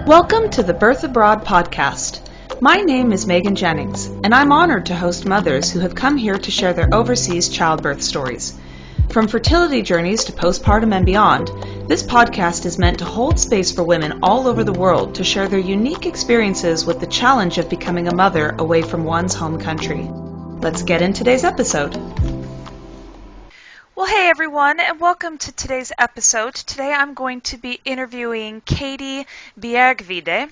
Welcome to the Birth Abroad podcast. My name is Megan Jennings, and I'm honored to host mothers who have come here to share their overseas childbirth stories. From fertility journeys to postpartum and beyond, this podcast is meant to hold space for women all over the world to share their unique experiences with the challenge of becoming a mother away from one's home country. Let's get in today's episode. Well, hey everyone, and welcome to today's episode. Today I'm going to be interviewing Katie Bjärgvide.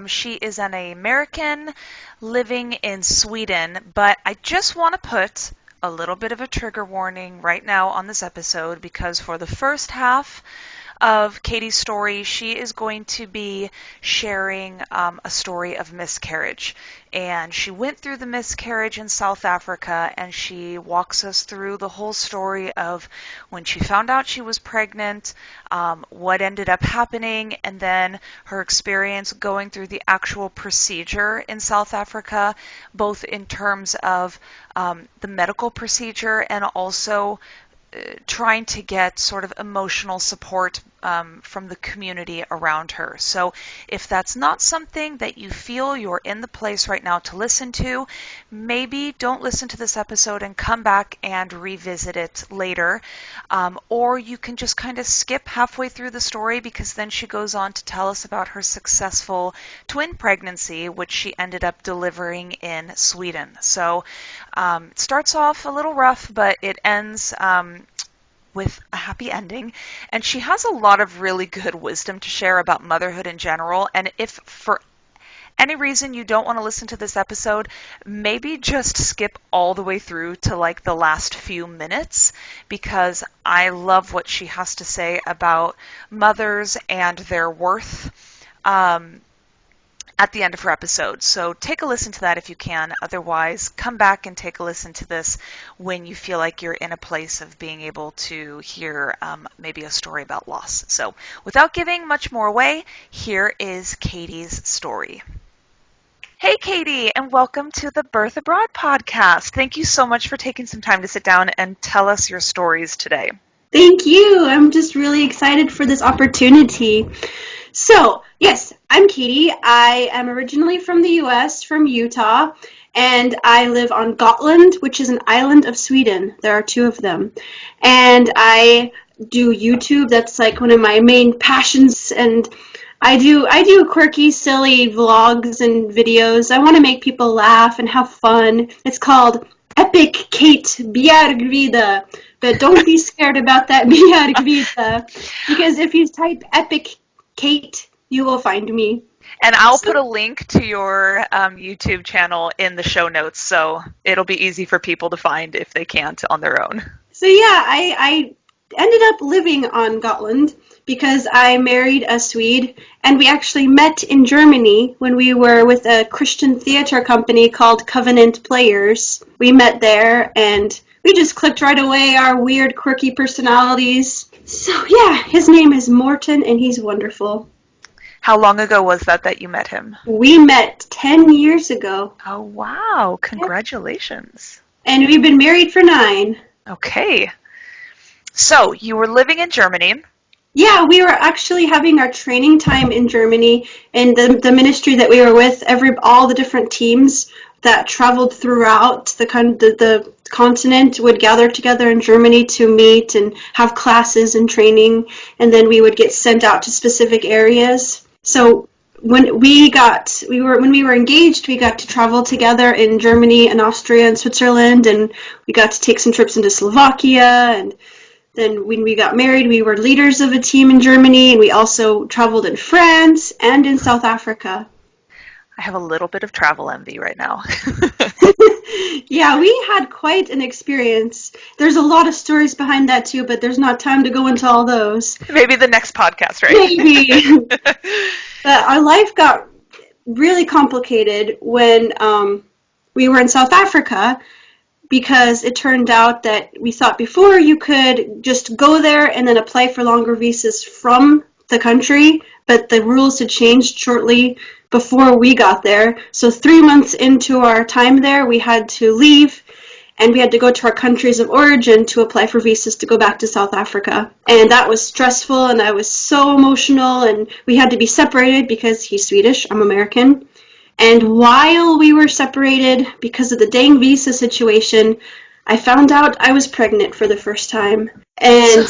She is an American living in Sweden, but I just want to put a little bit of a trigger warning right now on this episode because for the first half of Katie's story, she is going to be sharing a story of miscarriage. And she went through the miscarriage in South Africa, and she walks us through the whole story of when she found out she was pregnant, what ended up happening, and then her experience going through the actual procedure in South Africa, both in terms of the medical procedure and also trying to get sort of emotional support from the community around her. So if that's not something that you feel you're in the place right now to listen to, maybe don't listen to this episode and come back and revisit it later. Or you can just kind of skip halfway through the story because then she goes on to tell us about her successful twin pregnancy, which she ended up delivering in Sweden. So it starts off a little rough, but it ends with a happy ending, and she has a lot of really good wisdom to share about motherhood in general. And if for any reason you don't want to listen to this episode, maybe just skip all the way through to like the last few minutes, because I love what she has to say about mothers and their worth at the end of her episode. So take a listen to that if you can. Otherwise, come back and take a listen to this when you feel like you're in a place of being able to hear maybe a story about loss. So without giving much more away, here is Katie's story. Hey Katie, and welcome to the Birth Abroad podcast. Thank you so much for taking some time to sit down and tell us your stories today. Thank you. I'm just really excited for this opportunity. So, yes, I'm Katie. I am originally from the U.S., from Utah, and I live on Gotland, which is an island of Sweden. There are two of them. And I do YouTube. That's like one of my main passions, and I do quirky, silly vlogs and videos. I want to make people laugh and have fun. It's called Epic Kate Bjärgvide, but don't be scared about that Bjärgvide, because if you type Epic Kate, you will find me. And I'll put a link to your YouTube channel in the show notes, so it'll be easy for people to find if they can't on their own. So yeah, I ended up living on Gotland because I married a Swede, and we actually met in Germany when we were with a Christian theater company called Covenant Players. We met there, and we just clicked right away, our weird, quirky personalities. So yeah, his name is Morten, and he's wonderful. How long ago was that you met him? We met 10 years ago. Oh, wow. Congratulations. And we've been married for 9. Okay. So, you were living in Germany. Yeah, we were actually having our training time in Germany, and the ministry that we were with, all the different teams that traveled throughout the continent would gather together in Germany to meet and have classes and training, and then we would get sent out to specific areas. So when we were engaged, we got to travel together in Germany and Austria and Switzerland, and we got to take some trips into Slovakia. And then when we got married, we were leaders of a team in Germany, and we also traveled in France and in South Africa. I have a little bit of travel envy right now. Yeah, we had quite an experience. There's a lot of stories behind that too, but there's not time to go into all those. Maybe the next podcast, right? Maybe. But our life got really complicated when we were in South Africa, because it turned out that we thought before you could just go there and then apply for longer visas from the country, but the rules had changed shortly before we got there. So 3 months into our time there, we had to leave and we had to go to our countries of origin to apply for visas to go back to South Africa. And that was stressful, and I was so emotional, and we had to be separated because he's Swedish, I'm American. And while we were separated, because of the dang visa situation, I found out I was pregnant for the first time. And,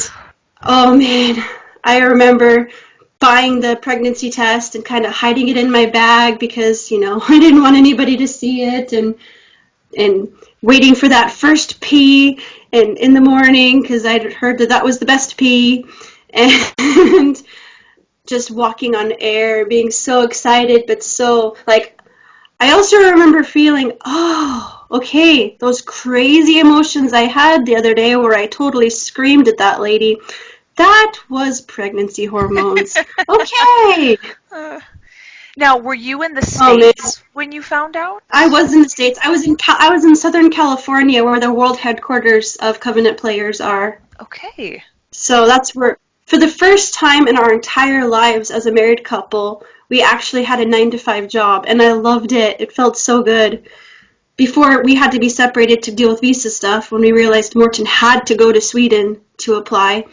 oh man, I remember buying the pregnancy test and kind of hiding it in my bag because, I didn't want anybody to see it, and waiting for that first pee in the morning because I'd heard that was the best pee, and just walking on air, being so excited, but so, I also remember feeling, oh, okay, those crazy emotions I had the other day where I totally screamed at that lady, that was pregnancy hormones. Okay. Now, were you in the States when you found out? I was in the States. I was in Southern California, where the world headquarters of Covenant Players are. Okay. So that's where, for the first time in our entire lives as a married couple, we actually had a 9-to-5 job, and I loved it. It felt so good. Before we had to be separated to deal with visa stuff, when we realized Morten had to go to Sweden to apply,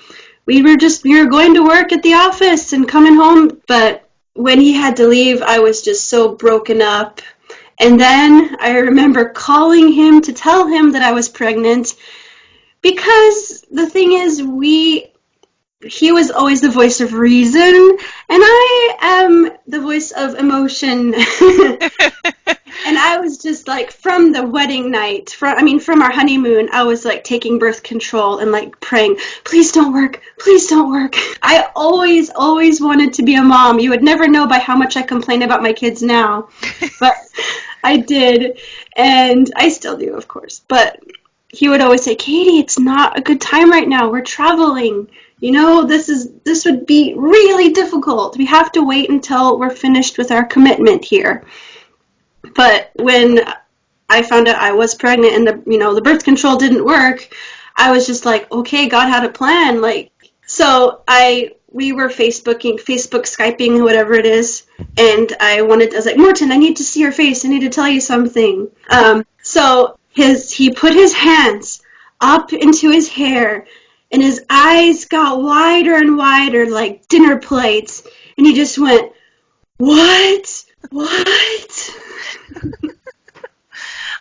we were going to work at the office and coming home, but when he had to leave, I was just so broken up. And then I remember calling him to tell him that I was pregnant, because the thing is, he was always the voice of reason, and I am the voice of emotion. And I was just from the wedding night, from our honeymoon, I was taking birth control and praying, please don't work, please don't work. I always wanted to be a mom. You would never know by how much I complain about my kids now, but I did, and I still do, of course. But he would always say, Katie, it's not a good time right now. We're traveling. This would be really difficult. We have to wait until we're finished with our commitment here. But when I found out I was pregnant and the birth control didn't work, I was just okay, God had a plan. So we were Facebook Skyping, whatever it is, and I was like, Morten, I need to see your face. I need to tell you something. So he put his hands up into his hair, and his eyes got wider and wider like dinner plates, and he just went, what?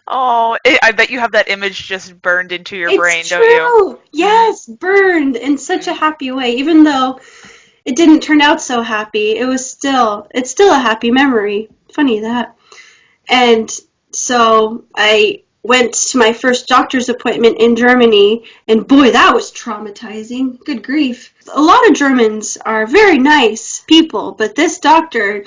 Oh, I bet you have that image just burned into your brain, true. Don't you? Yes, burned in such a happy way. Even though it didn't turn out so happy, it's still a happy memory. Funny that. And so I went to my first doctor's appointment in Germany, and boy, that was traumatizing. Good grief. A lot of Germans are very nice people, but this doctor,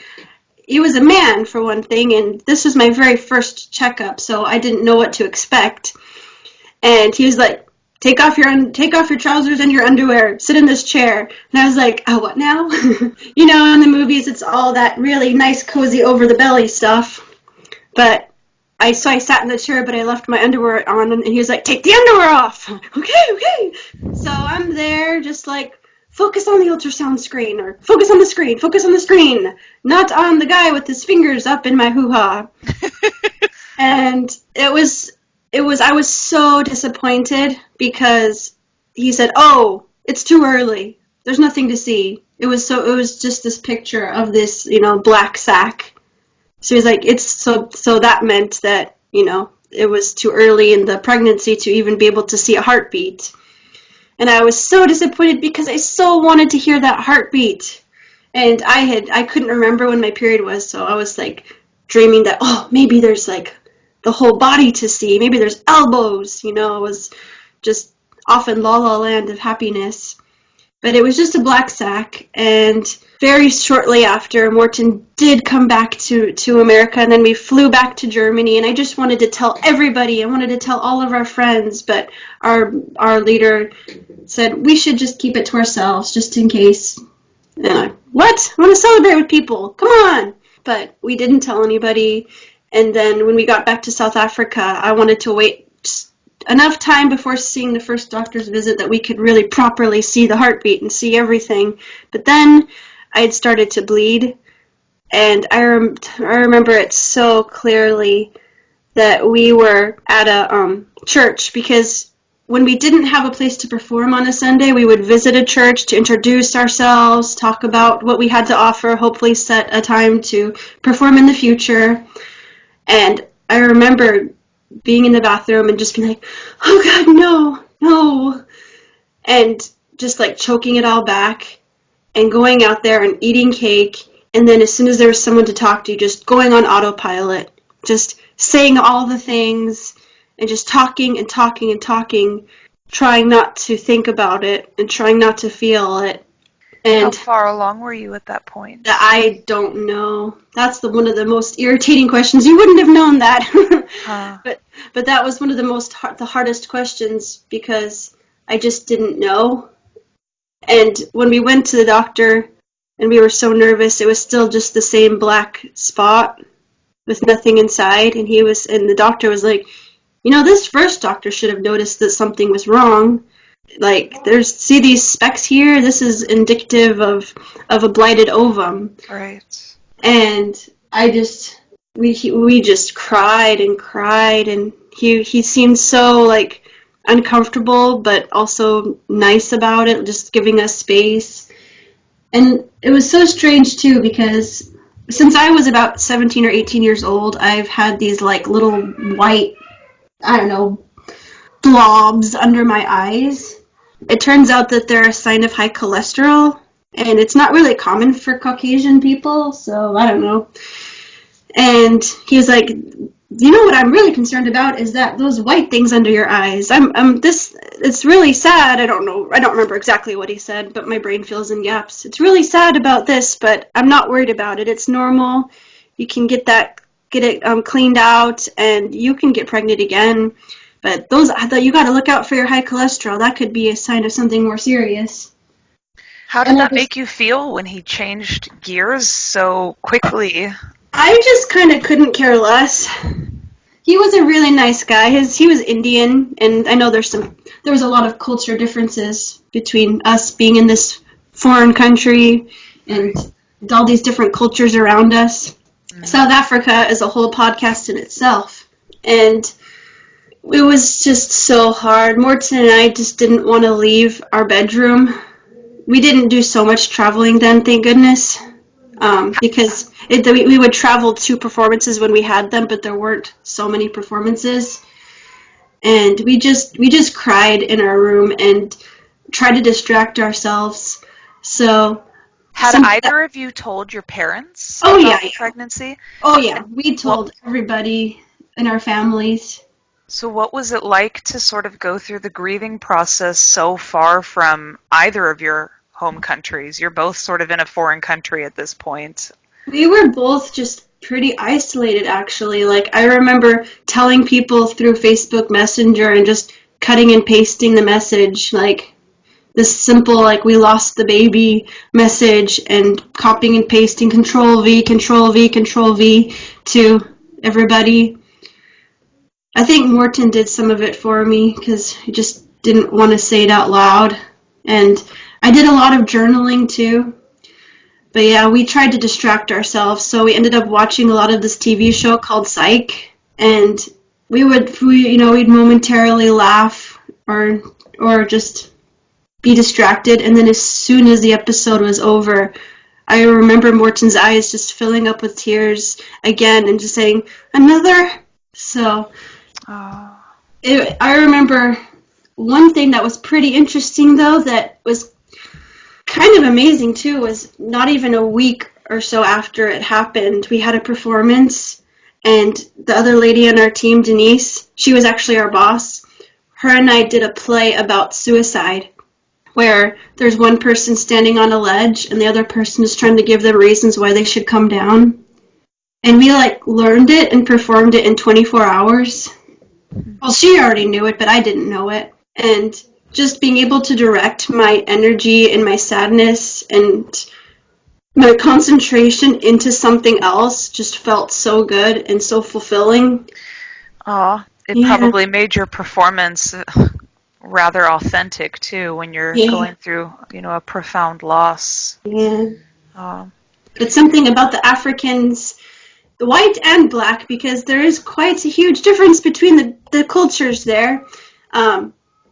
he was a man, for one thing, and this was my very first checkup, so I didn't know what to expect. And he was like, take off your trousers and your underwear, sit in this chair. And I was like, oh, what now? In the movies, it's all that really nice, cozy, over-the-belly stuff. But I sat in the chair, but I left my underwear on, and he was like, take the underwear off. Okay. So I'm there just focus on the ultrasound screen, or focus on the screen, not on the guy with his fingers up in my hoo-ha. And I was so disappointed because he said, oh, it's too early. There's nothing to see. It was just this picture of this, black sac. So he's like, so that meant that, it was too early in the pregnancy to even be able to see a heartbeat. And I was so disappointed because I so wanted to hear that heartbeat. And I couldn't remember when my period was, so I was dreaming that, oh, maybe there's the whole body to see. Maybe there's elbows, it was just off in la la land of happiness. But it was just a black sac, and very shortly after, Morten did come back to America, and then we flew back to Germany, and I just wanted to tell everybody. I wanted to tell all of our friends, but our leader said we should just keep it to ourselves, just in case. What? I want to celebrate with people. Come on! But we didn't tell anybody, and then when we got back to South Africa, I wanted to wait enough time before seeing the first doctor's visit that we could really properly see the heartbeat and see everything. But then I had started to bleed, and I remember it so clearly. that we were at a church, because when we didn't have a place to perform on a Sunday, we would visit a church to introduce ourselves, talk about what we had to offer, hopefully set a time to perform in the future. And I remember being in the bathroom and just being like, oh God, no, no. And just like choking it all back and going out there and eating cake. And then as soon as there was someone to talk to, just going on autopilot, just saying all the things and just talking and talking and talking, trying not to think about it and trying not to feel it. And how far along were you at that point? I don't know. That's one of the most irritating questions. You wouldn't have known that. But that was one of the hardest questions, because I just didn't know. And when we went to the doctor and we were so nervous, it was still just the same black spot with nothing inside. And the doctor was like, this first doctor should have noticed that something was wrong. Like, see these specks here? This is indicative of a blighted ovum. Right. And we just cried and cried, and he seemed so like uncomfortable, but also nice about it, just giving us space. And it was so strange too, because since I was about 17 or 18 years old, I've had these like little white, I don't know, blobs under my eyes. It turns out that they're a sign of high cholesterol, and it's not really common for Caucasian people, so I don't know. And he was like, what I'm really concerned about is that those white things under your eyes. It's really sad. I don't remember exactly what he said, but my brain fills in gaps. It's really sad about this, but I'm not worried about it. It's normal. You can get it cleaned out, and you can get pregnant again. But you got to look out for your high cholesterol. That could be a sign of something more serious. How did that make you feel when he changed gears so quickly? I just kind of couldn't care less. He was a really nice guy. He was Indian, and I know there was a lot of culture differences between us being in this foreign country and all these different cultures around us. Mm-hmm. South Africa is a whole podcast in itself, and it was just so hard. Morton and I just didn't want to leave our bedroom. We didn't do so much traveling then, thank goodness, because we would travel to performances when we had them, but there weren't so many performances. And we just cried in our room and tried to distract ourselves. So, had either of you told your parents about the pregnancy? Oh yeah, we told everybody in our families. So what was it like to sort of go through the grieving process so far from either of your home countries? You're both sort of in a foreign country at this point. We were both just pretty isolated, actually. Like, I remember telling people through Facebook Messenger and just cutting and pasting the message, like this simple, like, we lost the baby message, and copying and pasting Control V, Control V, Control V to everybody. I think Morton did some of it for me because he just didn't want to say it out loud. And I did a lot of journaling too. But yeah, we tried to distract ourselves, so we ended up watching a lot of this TV show called Psych, and we'd momentarily laugh or just be distracted, and then as soon as the episode was over, I remember Morton's eyes just filling up with tears again and just saying, another? So, I remember one thing that was pretty interesting, though, that was kind of amazing, too, was not even a week or so after it happened, we had a performance, and the other lady on our team, Denise, she was actually our boss. Her and I did a play about suicide, where there's one person standing on a ledge, and the other person is trying to give them reasons why they should come down. And we, learned it and performed it in 24 hours. Well, she already knew it, but I didn't know it. And just being able to direct my energy and my sadness and my concentration into something else just felt so good and so fulfilling. It probably made your performance rather authentic, too, when you're going through, a profound loss. Yeah. But something about the Africans white and black, because there is quite a huge difference between the cultures there.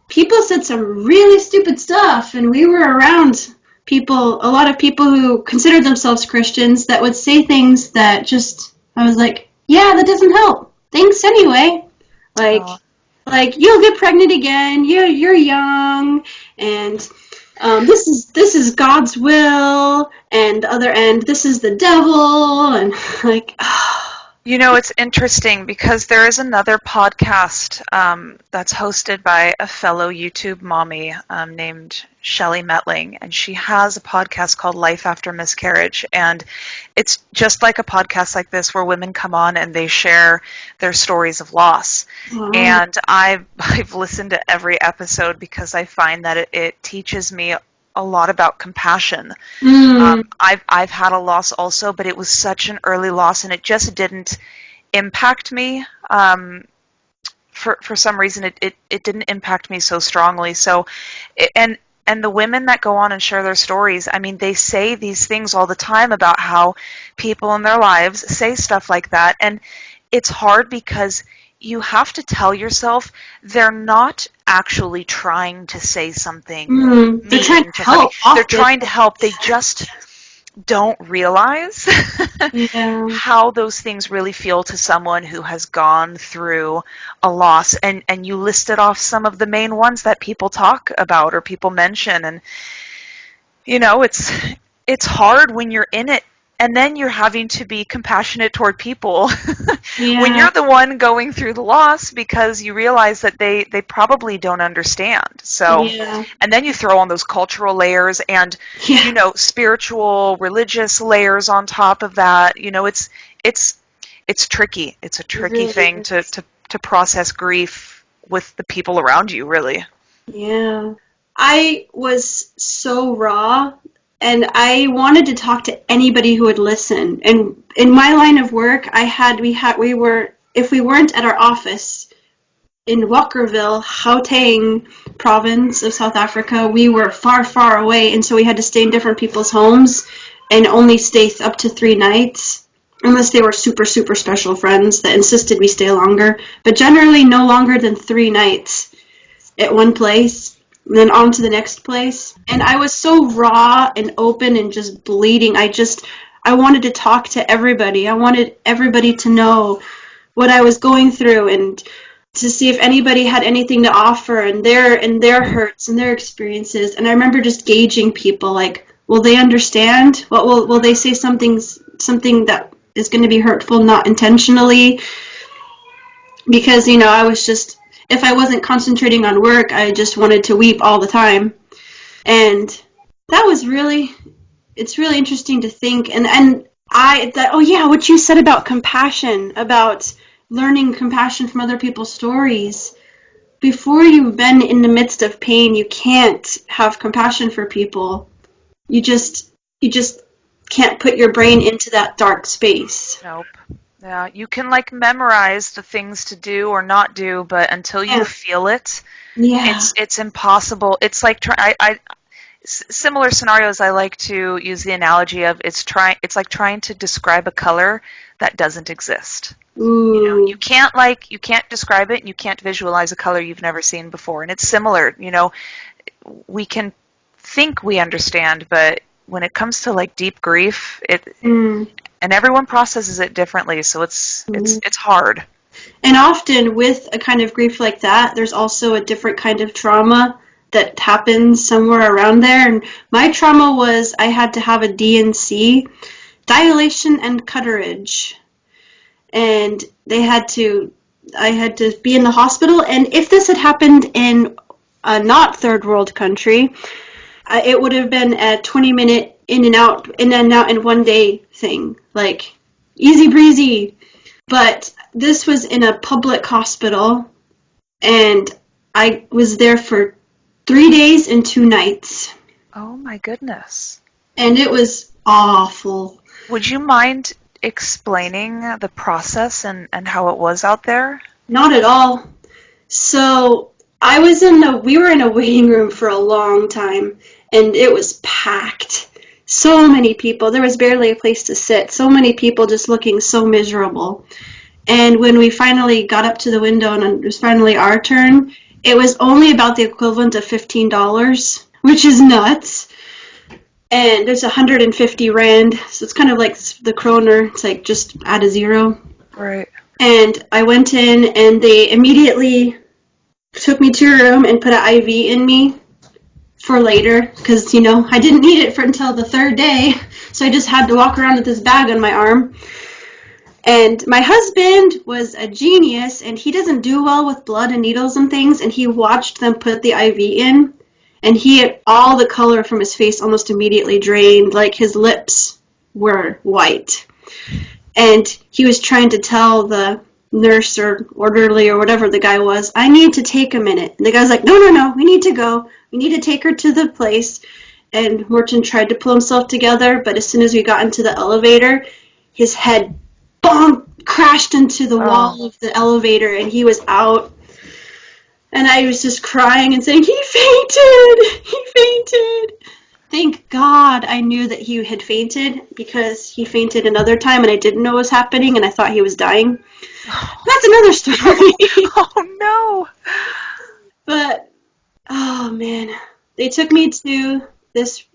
People said some really stupid stuff, and we were around a lot of people who considered themselves Christians that would say things that just, I was like, yeah, that doesn't help. Thanks anyway. Like you'll get pregnant again. You're young, and this is God's will, and the other end, this is the devil, and like. You know, it's interesting because there is another podcast that's hosted by a fellow YouTube mommy named Shelley Metling, and she has a podcast called Life After Miscarriage, and it's just like a podcast like this where women come on and they share their stories of loss. Mm-hmm. And I've listened to every episode because I find that it teaches me a lot about compassion. I've had a loss also, but it was such an early loss, and it just didn't impact me. For some reason, it didn't impact me so strongly. So, and the women that go on and share their stories, I mean, they say these things all the time about how people in their lives say stuff like that, and it's hard because you have to tell yourself they're not actually trying to say something. They're trying to help. They're trying to help. They just don't realize how those things really feel to someone who has gone through a loss. And you listed off some of the main ones that people talk about or people mention. And, you know, it's hard when you're in it. And then you're having to be compassionate toward people when you're the one going through the loss, because you realize that they probably don't understand. So, and then you throw on those cultural layers and, you know, spiritual, religious layers on top of that. You know, it's tricky. It's a tricky thing to process grief with the people around you, really. Yeah. I was so raw. And I wanted to talk to anybody who would listen. And in my line of work, we were, if we weren't at our office in Walkerville, Gauteng province of South Africa, we were far, far away. And so we had to stay in different people's homes and only stay up to 3 nights, unless they were super, super special friends that insisted we stay longer. But generally no longer than 3 nights at one place. And then on to the next place. And I was so raw and open and just bleeding. I wanted to talk to everybody. I wanted everybody to know what I was going through and to see if anybody had anything to offer and their hurts and their experiences. And I remember just gauging people, like, will they understand? Will they say something that is going to be hurtful, not intentionally? Because, you know, I was just, if I wasn't concentrating on work, I just wanted to weep all the time. And that was it's really interesting to think. And I thought, oh yeah, what you said about compassion, about learning compassion from other people's stories. Before you've been in the midst of pain, you can't have compassion for people. You just can't put your brain into that dark space. Nope. Yeah, you can like memorize the things to do or not do, but until you feel it, it's impossible. It's like similar scenarios. I like to use the analogy of it's like trying to describe a color that doesn't exist. Ooh. You know, you can't describe it, and you can't visualize a color you've never seen before. And it's similar. You know, we can think we understand, but when it comes to like deep grief, and everyone processes it differently, so it's hard. And often with a kind of grief like that, there's also a different kind of trauma that happens somewhere around there. And my trauma was I had to have a DNC, dilation and cutterage. And I had to be in the hospital. And if this had happened in a not third world country, it would have been a 20-minute in and out in one day thing, like easy breezy. But this was in a public hospital, and I was there for 3 days and 2 nights. Oh my goodness. And it was awful. Would you mind explaining the process and how it was out there? Not at all. So we were in a waiting room for a long time, and it was packed. So many people. There was barely a place to sit. So many people just looking so miserable. And when we finally got up to the window and it was finally our turn, it was only about the equivalent of $15, which is nuts. And there's 150 rand, so it's kind of like the kroner. It's like just add a zero. Right. And I went in, and they immediately took me to a room and put an IV in me for later, because, I didn't need it until the third day, so I just had to walk around with this bag on my arm. And my husband was a genius, and he doesn't do well with blood and needles and things, and he watched them put the IV in, and all the color from his face almost immediately drained, like his lips were white. And he was trying to tell the nurse or orderly or whatever the guy was, I need to take a minute. And the guy's like, no, we need to go. We need to take her to the place. And Morton tried to pull himself together, but as soon as we got into the elevator, his head crashed into the wall of the elevator, and he was out. And I was just crying and saying, he fainted. Thank God I knew that he had fainted, because he fainted another time and I didn't know what was happening and I thought he was dying. That's another story. Oh, no. But, oh, man. They took me to this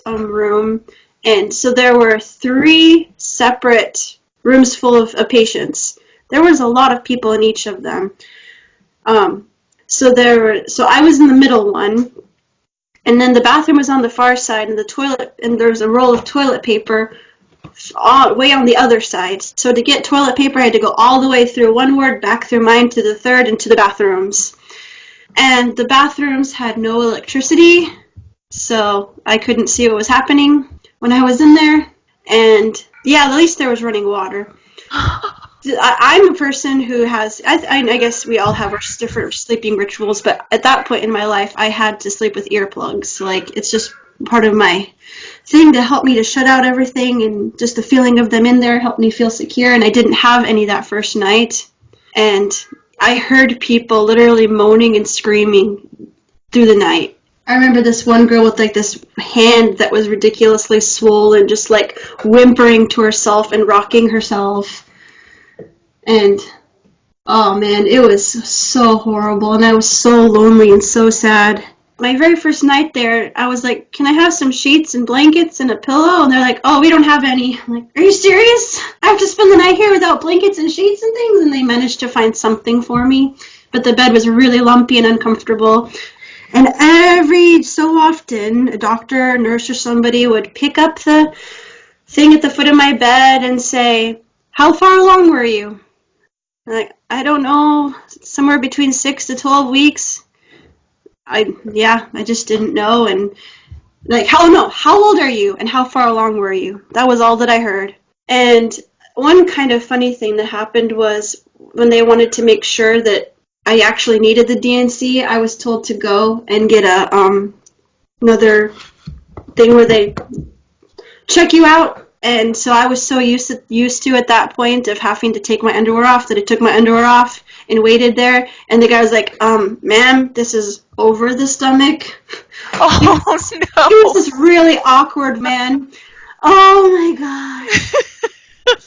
room, and so there were 3 separate rooms full of patients. There was a lot of people in each of them. So I was in the middle one, and then the bathroom was on the far side, and there was a roll of toilet paper way on the other side. So to get toilet paper, I had to go all the way through one ward, back through mine to the third, and to the bathrooms. And the bathrooms had no electricity, so I couldn't see what was happening when I was in there. And yeah, at least there was running water. I'm a person who has, I guess we all have our different sleeping rituals, but at that point in my life, I had to sleep with earplugs. Like, it's just part of my thing to help me to shut out everything, and just the feeling of them in there helped me feel secure, and I didn't have any that first night. And I heard people literally moaning and screaming through the night. I remember this one girl with like this hand that was ridiculously swollen, just like whimpering to herself and rocking herself. And, oh man, it was so horrible, and I was so lonely and so sad. My very first night there, I was like, can I have some sheets and blankets and a pillow? And they're like, oh, we don't have any. I'm like, are you serious? I have to spend the night here without blankets and sheets and things? And they managed to find something for me, but the bed was really lumpy and uncomfortable. And every so often, a doctor, a nurse, or somebody would pick up the thing at the foot of my bed and say, how far along were you? Like, I don't know, somewhere between 6 to 12 weeks. I just didn't know. And like, how old are you and how far along were you? That was all that I heard. And one kind of funny thing that happened was when they wanted to make sure that I actually needed the DNC, I was told to go and get another thing where they check you out. And so I was so used to at that point of having to take my underwear off that I took my underwear off and waited there. And the guy was like, ma'am, this is over the stomach. Oh, no. He was this really awkward man. Oh, my God.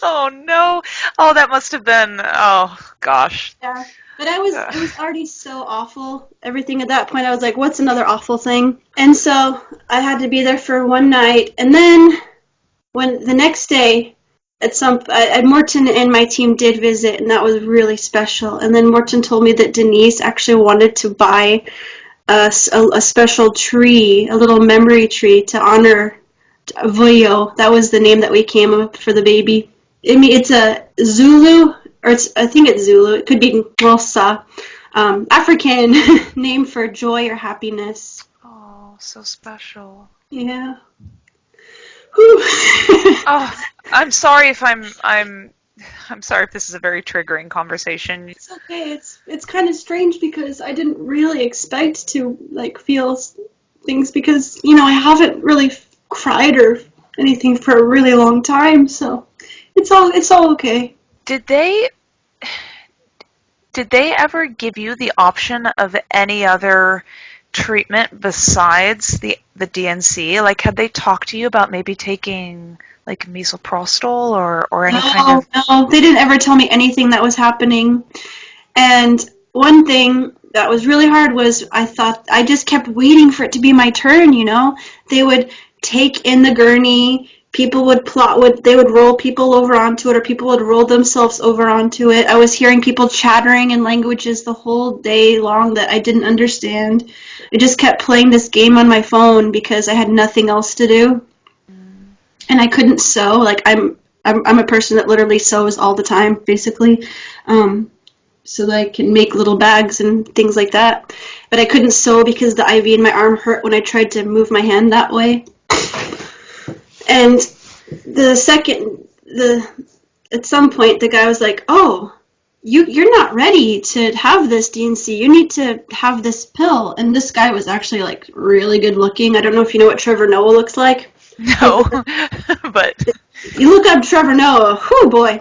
Oh, no. Oh, that must have been, oh, gosh. Yeah. But it was already so awful. Everything at that point, I was like, what's another awful thing? And so I had to be there for one night. And then when the next day, Morton and my team did visit, and that was really special. And then Morton told me that Denise actually wanted to buy a special tree, a little memory tree to honor Voyo. That was the name that we came up for the baby. I mean, it's a Zulu, I think it's Zulu. It could be Xhosa, African name for joy or happiness. Oh, so special. Yeah. Oh, I'm sorry if I'm sorry if this is a very triggering conversation. It's okay. It's kind of strange because I didn't really expect to feel things because I haven't really cried or anything for a really long time, so it's all okay. Did they ever give you the option of any other treatment besides the DNC? Like, had they talked to you about maybe taking like Misoprostol or any kind of... No, they didn't ever tell me anything that was happening. And one thing that was really hard was I just kept waiting for it to be my turn, you know? They would take in the gurney, people would they would roll people over onto it, or people would roll themselves over onto it. I was hearing people chattering in languages the whole day long that I didn't understand. I just kept playing this game on my phone because I had nothing else to do. And I couldn't sew. Like, I'm a person that literally sews all the time, basically. So that I can make little bags and things like that. But I couldn't sew because the IV in my arm hurt when I tried to move my hand that way. And at some point, the guy was like, "Oh, you're not ready to have this DNC. You need to have this pill." And this guy was actually like really good looking. I don't know if you know what Trevor Noah looks like. No, but you look up Trevor Noah. Whew, boy.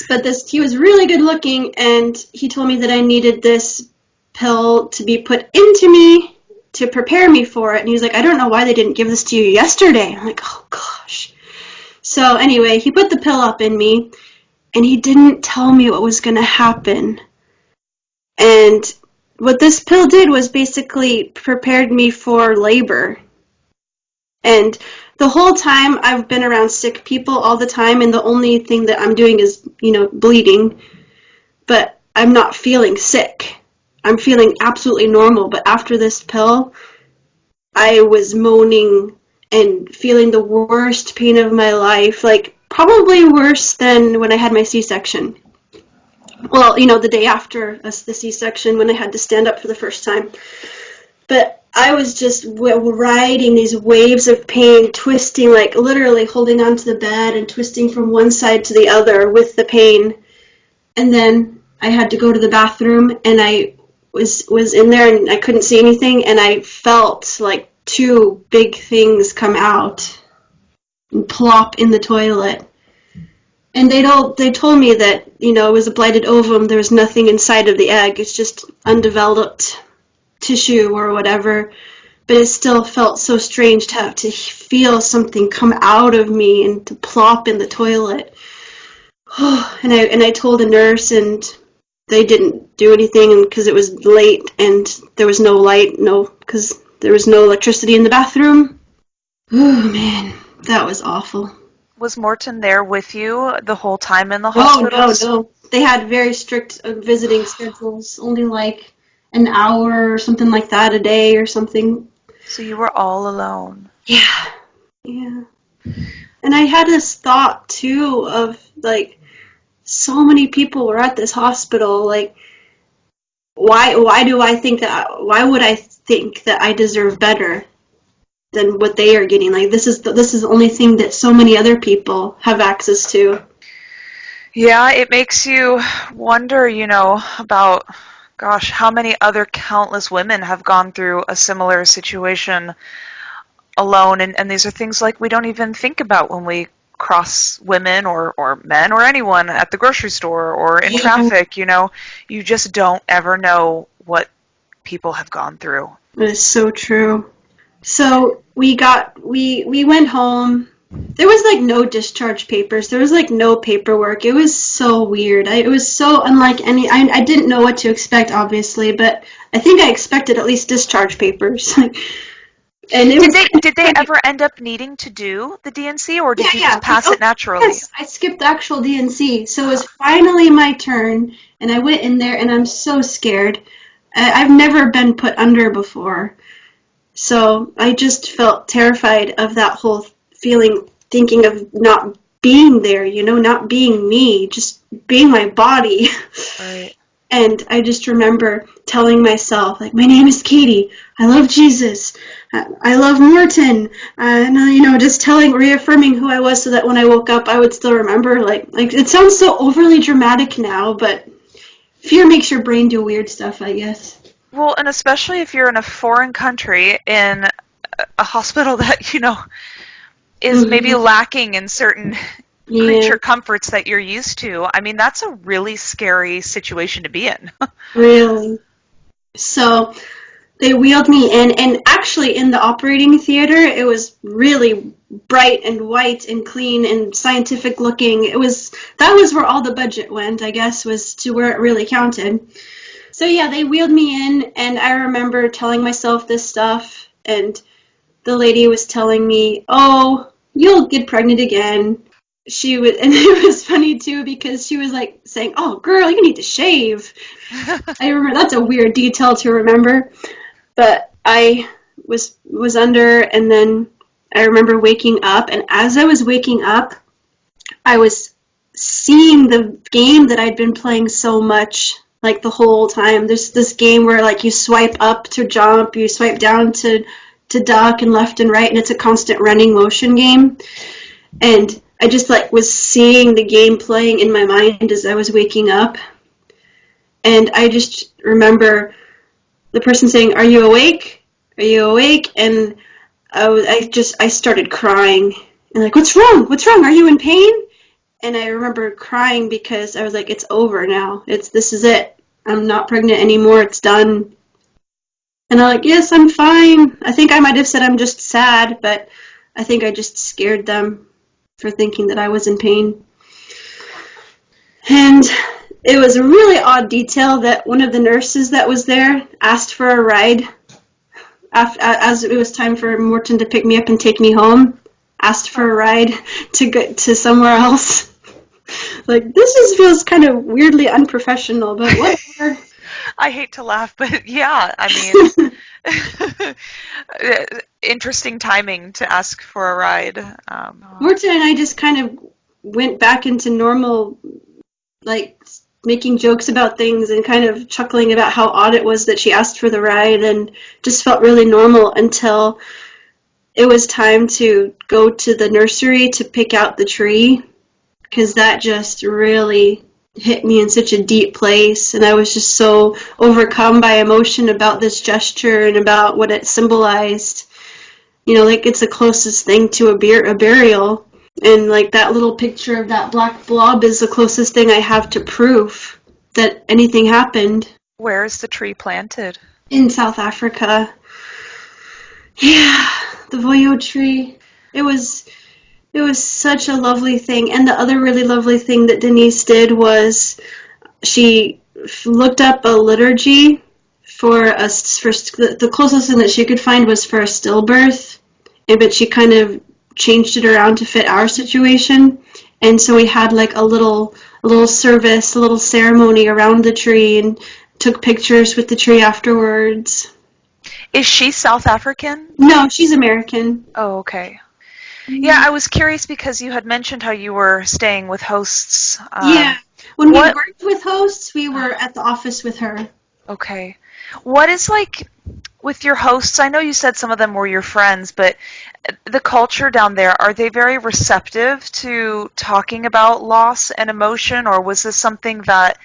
But he was really good looking, and he told me that I needed this pill to be put into me to prepare me for it. And he was like, "I don't know why they didn't give this to you yesterday." I'm like, oh gosh. So anyway, he put the pill up in me, and he didn't tell me what was going to happen. And what this pill did was basically prepared me for labor. And the whole time I've been around sick people all the time, and the only thing that I'm doing is, bleeding. But I'm not feeling sick. I'm feeling absolutely normal. But after this pill, I was moaning and feeling the worst pain of my life, like probably worse than when I had my C-section. Well, the day after the C-section when I had to stand up for the first time. But I was just riding these waves of pain, twisting, like literally holding onto the bed and twisting from one side to the other with the pain. And then I had to go to the bathroom, and I was in there, and I couldn't see anything, and I felt like two big things come out and plop in the toilet. And they told me that, it was a blighted ovum. There was nothing inside of the egg. It's just undeveloped tissue or whatever. But it still felt so strange to have to feel something come out of me and to plop in the toilet. And I told a nurse, and they didn't do anything because it was late and there was no light, because there was no electricity in the bathroom. Oh man, that was awful. Was Morton there with you the whole time in the hospital? No. They had very strict visiting schedules, only like an hour or something like that a day or something. So you were all alone. Yeah. And I had this thought too of like, so many people were at this hospital. Like, why would I think that I deserve better than what they are getting? Like, this is the only thing that so many other people have access to. Yeah, it makes you wonder, about, gosh, how many other countless women have gone through a similar situation alone, and these are things like we don't even think about when we cross women or men or anyone at the grocery store or in traffic. You just don't ever know what people have gone through. That is so true. So we went home. There was like no discharge papers. There was like no paperwork. It was so weird. It was so unlike any. I didn't know what to expect, obviously, but I think I expected at least discharge papers. And did they ever end up needing to do the DNC, or did you just pass it naturally? Yes, I skipped the actual DNC. So it was finally my turn, and I went in there, and I'm so scared. I've never been put under before. So I just felt terrified of that whole feeling, thinking of not being there, not being me, just being my body. Right. And I just remember telling myself, like, my name is Katie. I love Jesus. I love Morton. And, just reaffirming who I was so that when I woke up, I would still remember. Like it sounds so overly dramatic now, but fear makes your brain do weird stuff, I guess. Well, and especially if you're in a foreign country in a hospital that, is maybe lacking in certain creature comforts that you're used to. I mean, that's a really scary situation to be in. Really? So they wheeled me in, and actually in the operating theater, it was really bright and white and clean and scientific looking. That was where all the budget went, I guess, was to where it really counted. So yeah, they wheeled me in, and I remember telling myself this stuff, and the lady was telling me, "Oh, you'll get pregnant again." And it was funny too because she was like saying, "Oh, girl, you need to shave." I remember that's a weird detail to remember, but I was under, and then I remember waking up, and as I was waking up, I was seeing the game that I'd been playing so much, like the whole time. There's this game where like you swipe up to jump, you swipe down to duck, and left and right, and it's a constant running motion game. And I just like was seeing the game playing in my mind as I was waking up. And I just remember the person saying, "Are you awake? Are you awake?" And I started crying. And like, "What's wrong? What's wrong? Are you in pain?" And I remember crying because I was like, "It's over now. This is it. I'm not pregnant anymore. It's done." And I'm like, "Yes, I'm fine." I think I might have said I'm just sad, but I think I just scared them for thinking that I was in pain. And it was a really odd detail that one of the nurses that was there asked for a ride as it was time for Morton to pick me up and take me home. Asked for a ride to go to somewhere else. Like, feels kind of weirdly unprofessional, but whatever. I hate to laugh, but yeah, I mean, interesting timing to ask for a ride. Morton and I just kind of went back into normal, like, making jokes about things and kind of chuckling about how odd it was that she asked for the ride, and just felt really normal until it was time to go to the nursery to pick out the tree, because that just really hit me in such a deep place, and I was just so overcome by emotion about this gesture and about what it symbolized. You know, like, it's the closest thing to a burial, and like that little picture of that black blob is the closest thing I have to proof that anything happened. Where is the tree planted? In South Africa. Yeah, the Voyo tree. It was such a lovely thing. And the other really lovely thing that Denise did was she looked up a liturgy for us. For the closest thing that she could find was for a stillbirth, but she kind of changed it around to fit our situation. And so we had like a little service, a little ceremony around the tree, and took pictures with the tree afterwards. Is she South African? No, she's American. Oh, okay. Yeah, I was curious because you had mentioned how you were staying with hosts. Yeah. When we worked with hosts, we were at the office with her. Okay. What is like with your hosts? I know you said some of them were your friends, but the culture down there, are they very receptive to talking about loss and emotion, or was this something that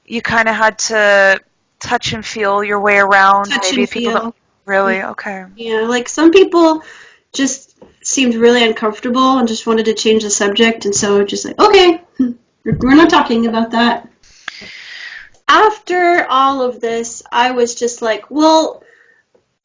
you kind of had to touch and feel your way around? Maybe people don't really? Okay. Yeah, like some people just seemed really uncomfortable and just wanted to change the subject, and so just like, okay, we're not talking about that. After all of this, I was just like, well,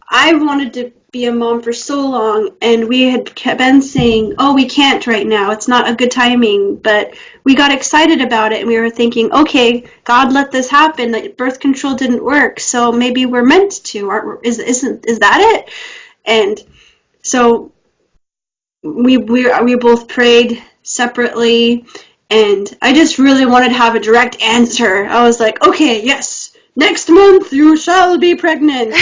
I wanted to be a mom for so long, and we had been saying, oh, we can't right now, it's not a good timing, but we got excited about it, and we were thinking, okay, God let this happen, that birth control didn't work, so maybe we're meant to, is that it? And so we both prayed separately, and I just really wanted to have a direct answer. I was like, okay, yes, next month you shall be pregnant.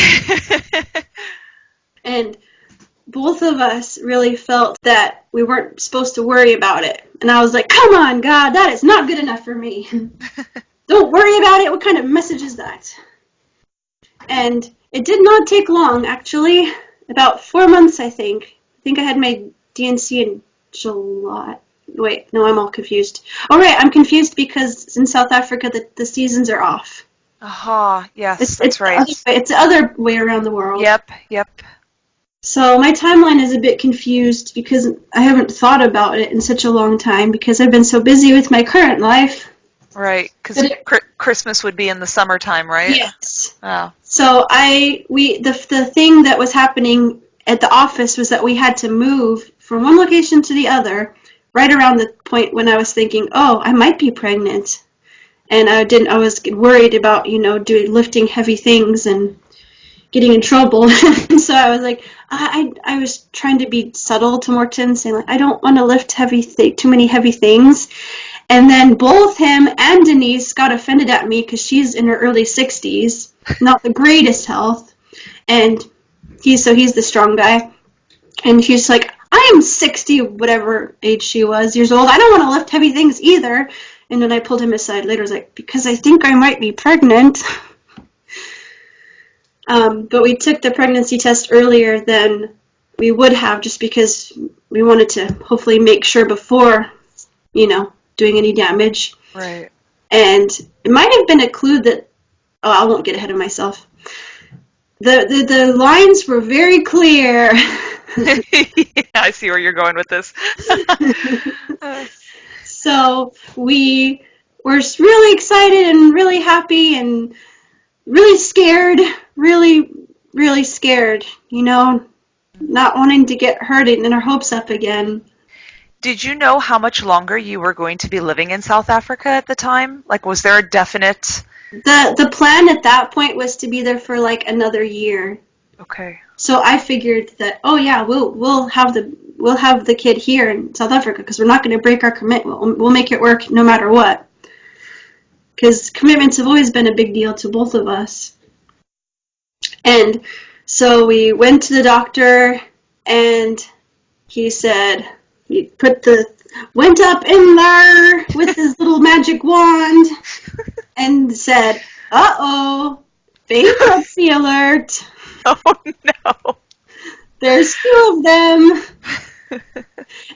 And both of us really felt that we weren't supposed to worry about it. And I was like, come on, God, that is not good enough for me. Don't worry about it. What kind of message is that? And it did not take long, actually. About 4 months, I think. I think I had my DNC in July. Wait, no, I'm all confused. All right, I'm confused because in South Africa, the seasons are off. Aha, yes, that's right. It's the other way around the world. Yep. So my timeline is a bit confused because I haven't thought about it in such a long time because I've been so busy with my current life. Right, because Christmas would be in the summertime, right? Yes. Oh. So the thing that was happening at the office was that we had to move from one location to the other right around the point when I was thinking, oh, I might be pregnant. And I was worried about, lifting heavy things and getting in trouble. And so I was like, I was trying to be subtle to Morton, saying, like, I don't want to lift too many heavy things. And then both him and Denise got offended at me because she's in her early 60s, not the greatest health. And he's the strong guy. And he's like, I am 60, whatever age she was, years old. I don't want to lift heavy things either. And then I pulled him aside later. I was like, because I think I might be pregnant. But we took the pregnancy test earlier than we would have just because we wanted to hopefully make sure before, doing any damage. Right. And it might have been a clue that, I won't get ahead of myself. The lines were very clear. Yeah, I see where you're going with this. So we were really excited and really happy and really scared, really, really scared, not wanting to get hurt and our hopes up again. Did you know how much longer you were going to be living in South Africa at the time? Like, was there a definite... The plan at that point was to be there for like another year. Okay. So I figured that, we'll have the kid here in South Africa because we're not going to break our commitment. We'll make it work no matter what. Because commitments have always been a big deal to both of us. And so we went to the doctor, and he said, went up in there with his little magic wand and said, uh-oh, bankruptcy alert. Oh, no. There's 2 of them.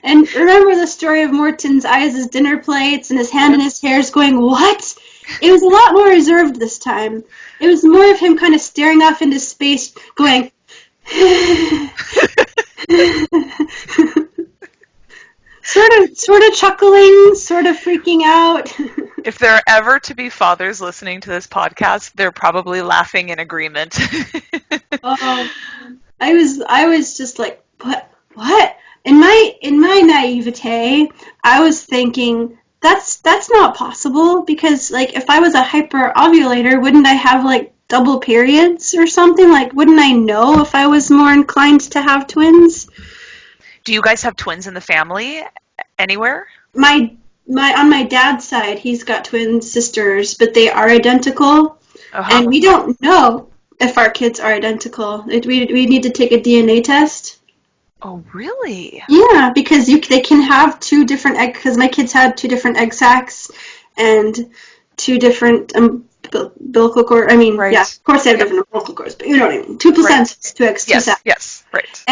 And remember the story of Morton's eyes as dinner plates and his hand in his hair is going, what? It was a lot more reserved this time. It was more of him kind of staring off into space, going, sort of chuckling, sort of freaking out. If there are ever to be fathers listening to this podcast, they're probably laughing in agreement. Oh, I was just like, what? In my naivete, I was thinking that's not possible because like if I was a hyper-ovulator, wouldn't I have like double periods or something? Like, wouldn't I know if I was more inclined to have twins? Do you guys have twins in the family anywhere? On my dad's side, he's got twin sisters, but they are identical, and we don't know if our kids are identical. We need to take a DNA test. Oh, really? Yeah, because they can have 2 different egg. Because my kids had 2 different egg sacs and 2 different umbilical cord. I mean, right. Yeah, of course they have different umbilical cords, but you know what I mean. 2 placentas, 2 eggs, 2 sacs. Yes, right.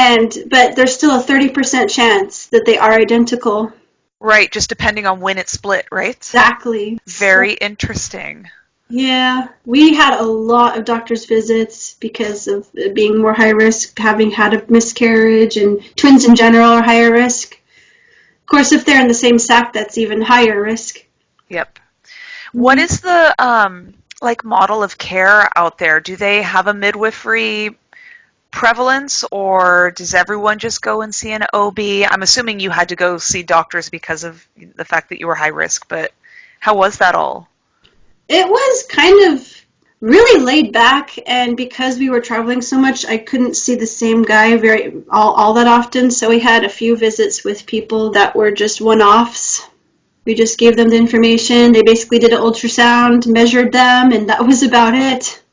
But there's still a 30% chance that they are identical. Right, just depending on when it split, right? Exactly. Very interesting. Yeah, we had a lot of doctor's visits because of being more high risk, having had a miscarriage, and twins in general are higher risk. Of course, if they're in the same sac, that's even higher risk. Yep. What is the model of care out there? Do they have a midwifery prevalence, or does everyone just go and see an OB? I'm assuming you had to go see doctors because of the fact that you were high risk, but how was that all? It was kind of really laid back, and because we were traveling so much, I couldn't see the same guy all that often, so we had a few visits with people that were just one-offs. We just gave them the information. They basically did an ultrasound, measured them, and that was about it.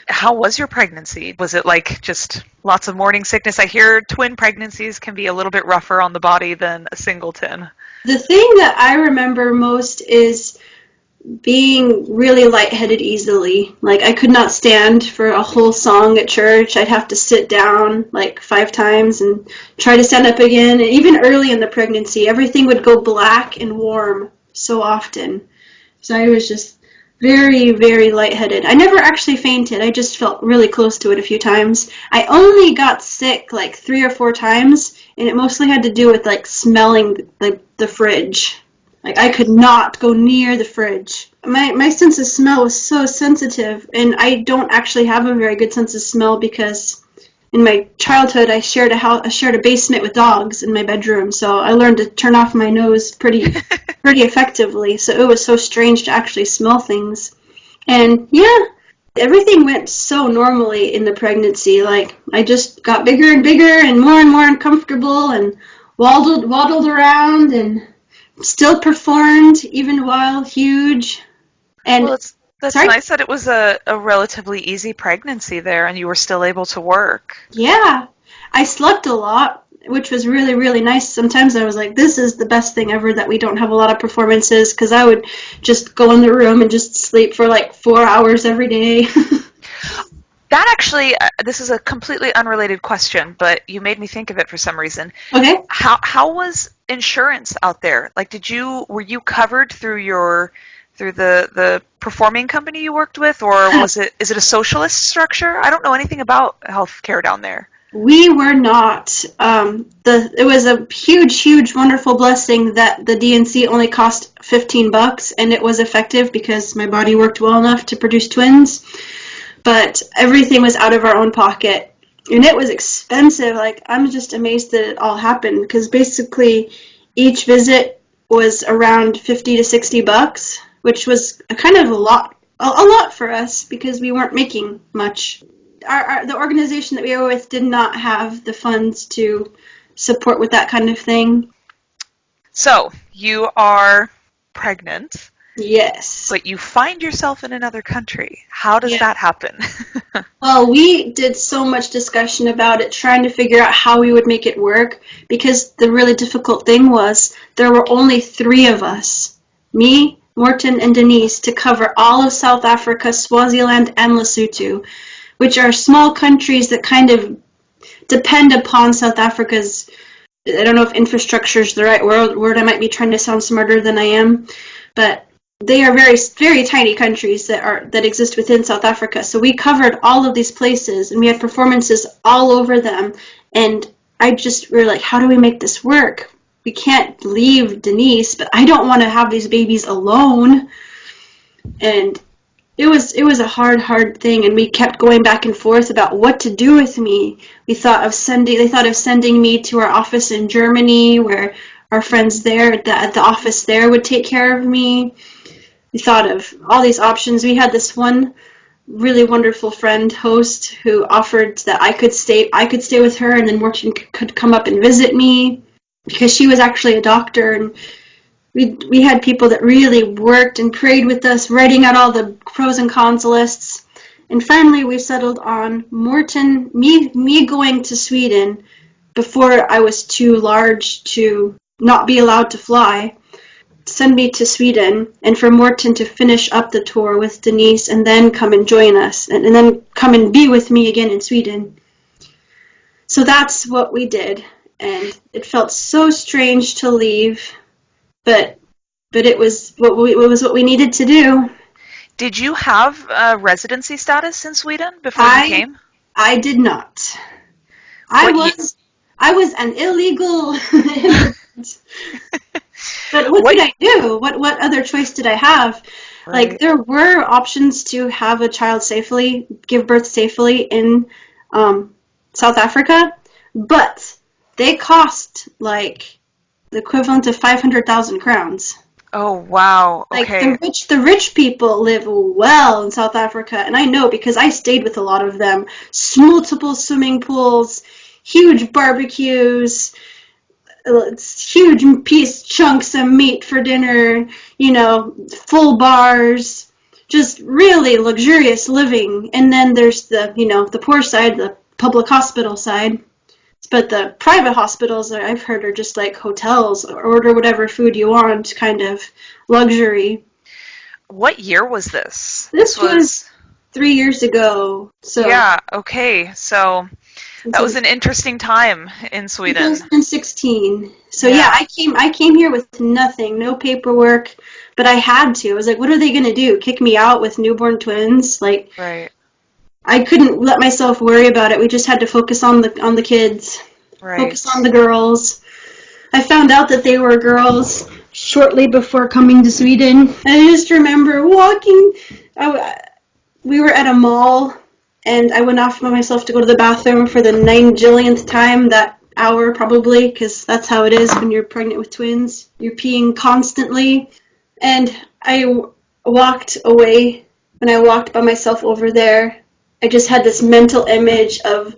How was your pregnancy? Was it like just lots of morning sickness? I hear twin pregnancies can be a little bit rougher on the body than a singleton. The thing that I remember most is being really lightheaded easily. Like, I could not stand for a whole song at church. I'd have to sit down like 5 times and try to stand up again. And even early in the pregnancy, everything would go black and warm so often. So I was just very, very lightheaded. I never actually fainted. I just felt really close to it a few times. I only got sick like 3 or 4 times, and it mostly had to do with like smelling the fridge. Like, I could not go near the fridge. My sense of smell was so sensitive, and I don't actually have a very good sense of smell because in my childhood I shared a basement with dogs in my bedroom, so I learned to turn off my nose pretty effectively. So it was so strange to actually smell things. And yeah, everything went so normally in the pregnancy. Like, I just got bigger and bigger and more uncomfortable and waddled around and still performed even while huge. And Well, that's nice that it was a relatively easy pregnancy there and you were still able to work. Yeah, I slept a lot, which was really, really nice. Sometimes I was like, this is the best thing ever that we don't have a lot of performances, because I would just go in the room and just sleep for like 4 hours every day. That actually, this is a completely unrelated question, but you made me think of it for some reason. Okay. How was insurance out there? Like, were you covered through the performing company you worked with, or is it a socialist structure? I don't know anything about healthcare down there. We were not. It was a huge, wonderful blessing that the DNC only cost $15, and it was effective because my body worked well enough to produce twins. But everything was out of our own pocket, and it was expensive. Like, I'm just amazed that it all happened, because basically each visit was around $50 to $60, which was a kind of a lot for us because we weren't making much. The organization that we were with did not have the funds to support with that kind of thing. So you are pregnant. Yes. But you find yourself in another country. How does that happen? Well, we did so much discussion about it, trying to figure out how we would make it work, because the really difficult thing was there were only 3 of us, me, Morten, and Denise, to cover all of South Africa, Swaziland, and Lesotho, which are small countries that kind of depend upon South Africa's, I don't know if infrastructure is the right word, I might be trying to sound smarter than I am, but they are very, very tiny countries that exist within South Africa. So we covered all of these places, and we had performances all over them. And we were like, how do we make this work? We can't leave Denise, but I don't want to have these babies alone. And it was a hard thing, and we kept going back and forth about what to do with me. They thought of sending me to our office in Germany, where our friends there at the office there would take care of me. We thought of all these options. We had this one really wonderful host, who offered that I could stay with her, and then Morten could come up and visit me, because she was actually a doctor. And we had people that really worked and prayed with us, writing out all the pros and cons lists. And finally we settled on Morten, me going to Sweden before I was too large to not be allowed to fly. Send me to Sweden, and for Morten to finish up the tour with Denise and then come and join us, and then come and be with me again in Sweden. So that's what we did, and it felt so strange to leave, but it was what we needed to do. Did you have residency status in Sweden before you came? I did not. I was an illegal immigrant. But what did I do? What other choice did I have? Right. Like, there were options to have a child safely, give birth safely in South Africa, but they cost like the equivalent of 500,000 crowns. Oh, wow. Okay. Like, the rich people live well in South Africa, and I know because I stayed with a lot of them. Multiple swimming pools, huge barbecues, huge chunks of meat for dinner, full bars, just really luxurious living. And then there's the poor side, the public hospital side. But the private hospitals, I've heard, are just like hotels, or order whatever food you want, kind of luxury. What year was this? This was 3 years ago. So yeah, okay. So that was an interesting time in Sweden. 2016. So yeah, I came here with nothing, no paperwork, but I had to. I was like, what are they going to do? Kick me out with newborn twins? Like, right. I couldn't let myself worry about it. We just had to focus on the kids. Right. Focus on the girls. I found out that they were girls shortly before coming to Sweden. I just remember walking. We were at a mall, and I went off by myself to go to the bathroom for the 9 jillionth time that hour, probably, because that's how it is when you're pregnant with twins. You're peeing constantly. And I walked away. When I walked by myself over there, I just had this mental image of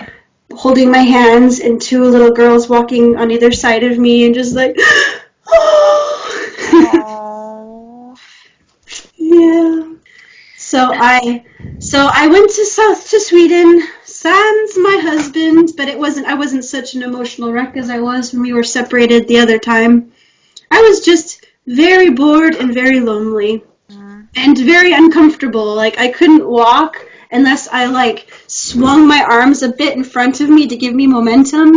holding my hands and two little girls walking on either side of me and just like, oh. Yeah. So I went to Sweden, sans my husband, but I wasn't such an emotional wreck as I was when we were separated the other time. I was just very bored and very lonely and very uncomfortable. Like, I couldn't walk unless I, like, swung my arms a bit in front of me to give me momentum.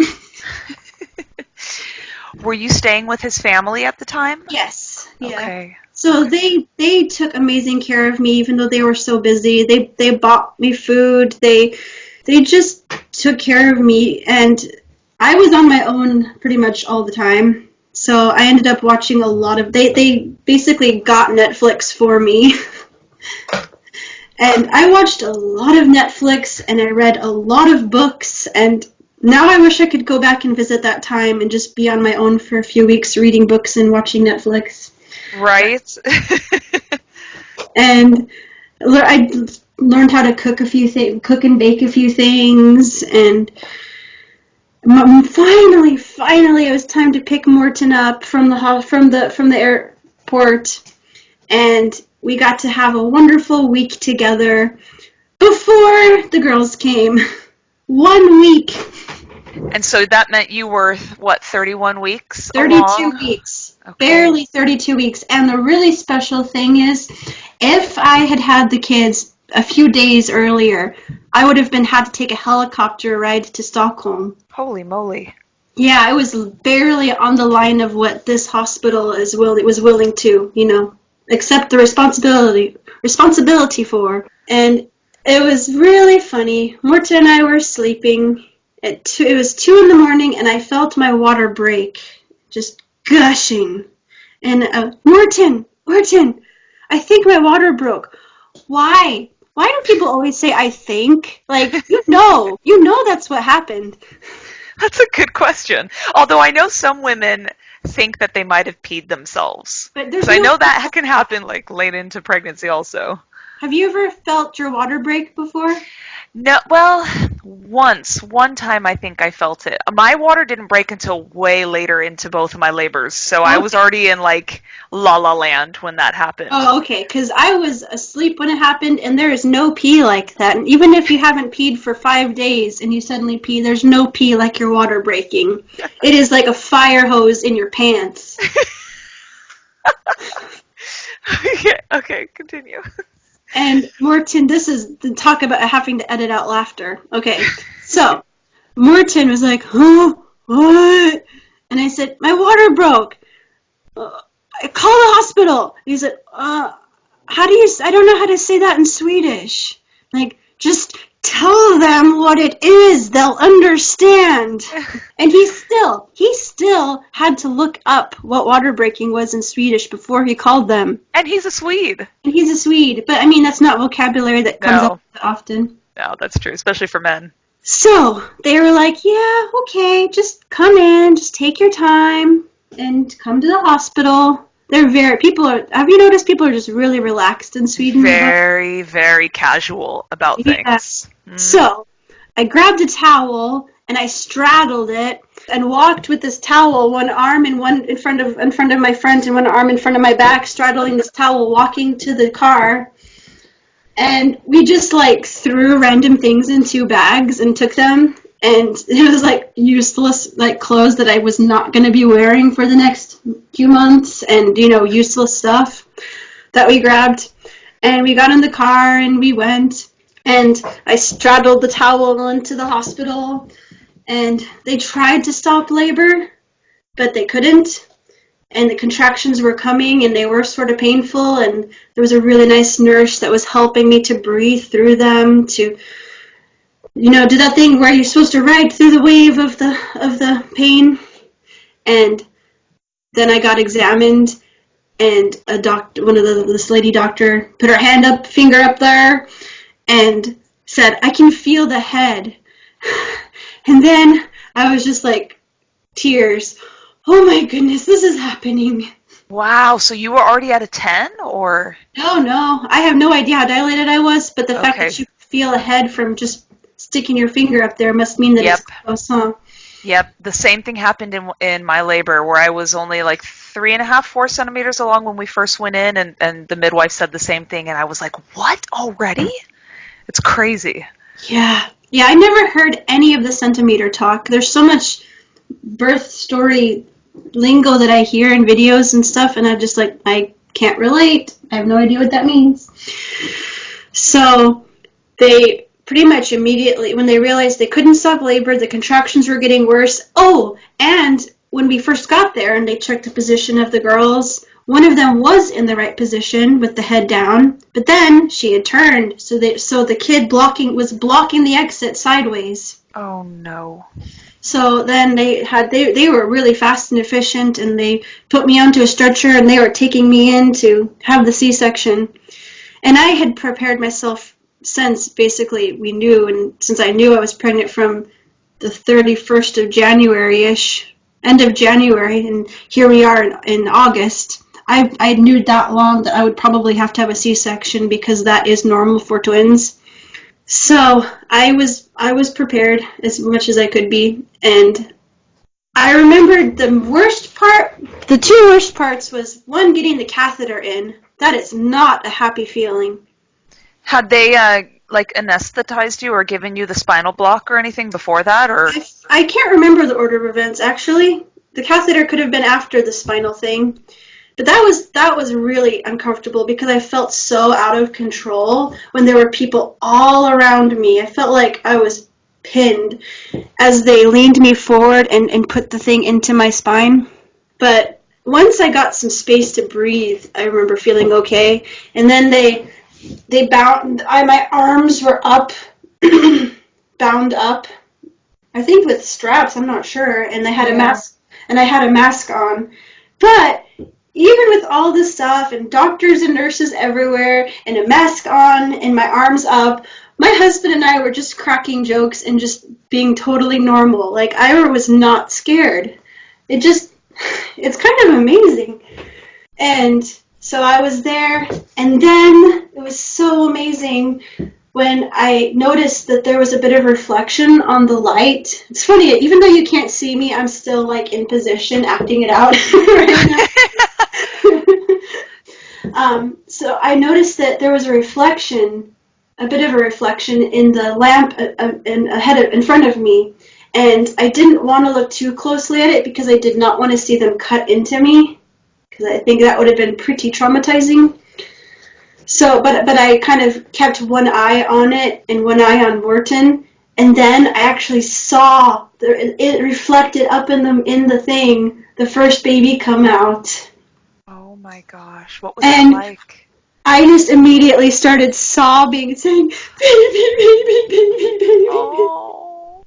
Were you staying with his family at the time? Yes. Yeah. Okay. So they took amazing care of me, even though they were so busy. They bought me food. They just took care of me, and I was on my own pretty much all the time. So I ended up watching a lot of... They basically got Netflix for me. And I watched a lot of Netflix, and I read a lot of books, and now I wish I could go back and visit that time and just be on my own for a few weeks reading books and watching Netflix. Right. And I learned how to cook and bake a few things, and finally it was time to pick Morton up from the airport, and we got to have a wonderful week together before the girls came. 1 week. And so that meant you were, 31 weeks 32 along? weeks. Okay. Barely 32 weeks. And the really special thing is, if I had had the kids a few days earlier, I would have had to take a helicopter ride to Stockholm. Holy moly. Yeah, I was barely on the line of what this hospital was willing to, accept the responsibility for. And it was really funny. Morton and I were sleeping. It was 2 a.m, and I felt my water break, just gushing. And Morton, I think my water broke. Why? Why do people always say I think? Like, you know that's what happened. That's a good question. Although I know some women think that they might have peed themselves. But I know that can happen like late into pregnancy also. Have you ever felt your water break before? No, well, one time I think I felt it. My water didn't break until way later into both of my labors, so I was already in like la la land when that happened. Oh, okay, because I was asleep when it happened, and there is no pee like that. And even if you haven't peed for 5 days and you suddenly pee, there's no pee like your water breaking. It is like a fire hose in your pants. Okay, continue. And Morton, this is the talk about having to edit out laughter. Okay, so Morton was like, huh, what? And I said, my water broke. I call the hospital. And he said, I don't know how to say that in Swedish. Like, just tell them what it is. They'll understand. And he still had to look up what water breaking was in Swedish before he called them. And he's a Swede. But I mean, that's not vocabulary that comes up often. No, that's true, especially for men. So they were like, yeah, okay, just come in, just take your time and come to the hospital. Have you noticed people are just really relaxed in Sweden? Very, very casual about things. Mm. So I grabbed a towel and I straddled it and walked with this towel, one arm in front of my front and one arm in front of my back, straddling this towel, walking to the car. And we just like threw random things in 2 bags and took them. And it was like useless, like clothes that I was not going to be wearing for the next few months, and useless stuff that we grabbed. And we got in the car and we went, and I straddled the towel into the hospital, and they tried to stop labor, but they couldn't. And the contractions were coming, and they were sort of painful, and there was a really nice nurse that was helping me to breathe through them, to do that thing where you're supposed to ride through the wave of the pain. And then I got examined, and this lady doctor put her finger up there, and said, "I can feel the head." And then I was just like, tears. Oh my goodness, this is happening. Wow, so you were already at a 10, or? No, I have no idea how dilated I was, but the fact that you feel a head from just sticking your finger up there must mean that it's close, huh? Yep, the same thing happened in my labor, where I was only like 3.5, 4 centimeters along when we first went in, and the midwife said the same thing, and I was like, what, already? It's crazy. Yeah, I never heard any of the centimeter talk. There's so much birth story lingo that I hear in videos and stuff, and I'm just like, I can't relate. I have no idea what that means. So they pretty much immediately, when they realized they couldn't stop labor, the contractions were getting worse. Oh, and when we first got there and they checked the position of the girls, one of them was in the right position with the head down, but then she had turned, so the kid was blocking the exit sideways. Oh no. So then they were really fast and efficient, and they put me onto a stretcher, and they were taking me in to have the C-section. And I had prepared myself since basically we knew, and since I knew I was pregnant from the 31st of January-ish, end of January, and here we are in August. I knew that long that I would probably have to have a C-section because that is normal for twins. So I was prepared as much as I could be, and I remembered the two worst parts was, one, getting the catheter in. That is not a happy feeling. Had they anesthetized you or given you the spinal block or anything before that, or? I can't remember the order of events, actually. The catheter could have been after the spinal thing. But that was really uncomfortable because I felt so out of control when there were people all around me. I felt like I was pinned as they leaned me forward and put the thing into my spine. But once I got some space to breathe, I remember feeling okay. And then they bound, my arms were up, bound up, I think with straps, I'm not sure. And I had a mask on. But even with all this stuff and doctors and nurses everywhere and a mask on and my arms up, my husband and I were just cracking jokes and just being totally normal. Like, I was not scared. It's kind of amazing. And so I was there, and then it was so amazing when I noticed that there was a bit of reflection on the light. It's funny, even though you can't see me, I'm still like in position acting it out right now. So I noticed that there was a bit of a reflection in the lamp in front of me, and I didn't want to look too closely at it because I did not want to see them cut into me, because I think that would have been pretty traumatizing. So, but I kind of kept one eye on it and one eye on Morton, and then I actually saw it reflected up in the thing, the first baby come out. Oh my gosh, what was it like? I just immediately started sobbing, saying, "Baby, baby, baby, baby." Oh.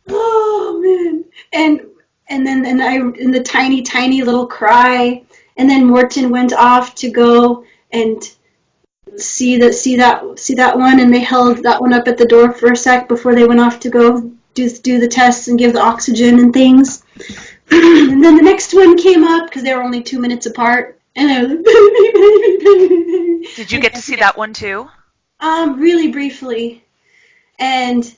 Oh man. And then I, in the tiny, tiny little cry, and then Morton went off to go and see that one, and they held that one up at the door for a sec before they went off to go do the tests and give the oxygen and things. And then the next one came up because they were only 2 minutes apart, and I was like, baby, baby, baby. Did you get to see that one too? Really briefly. And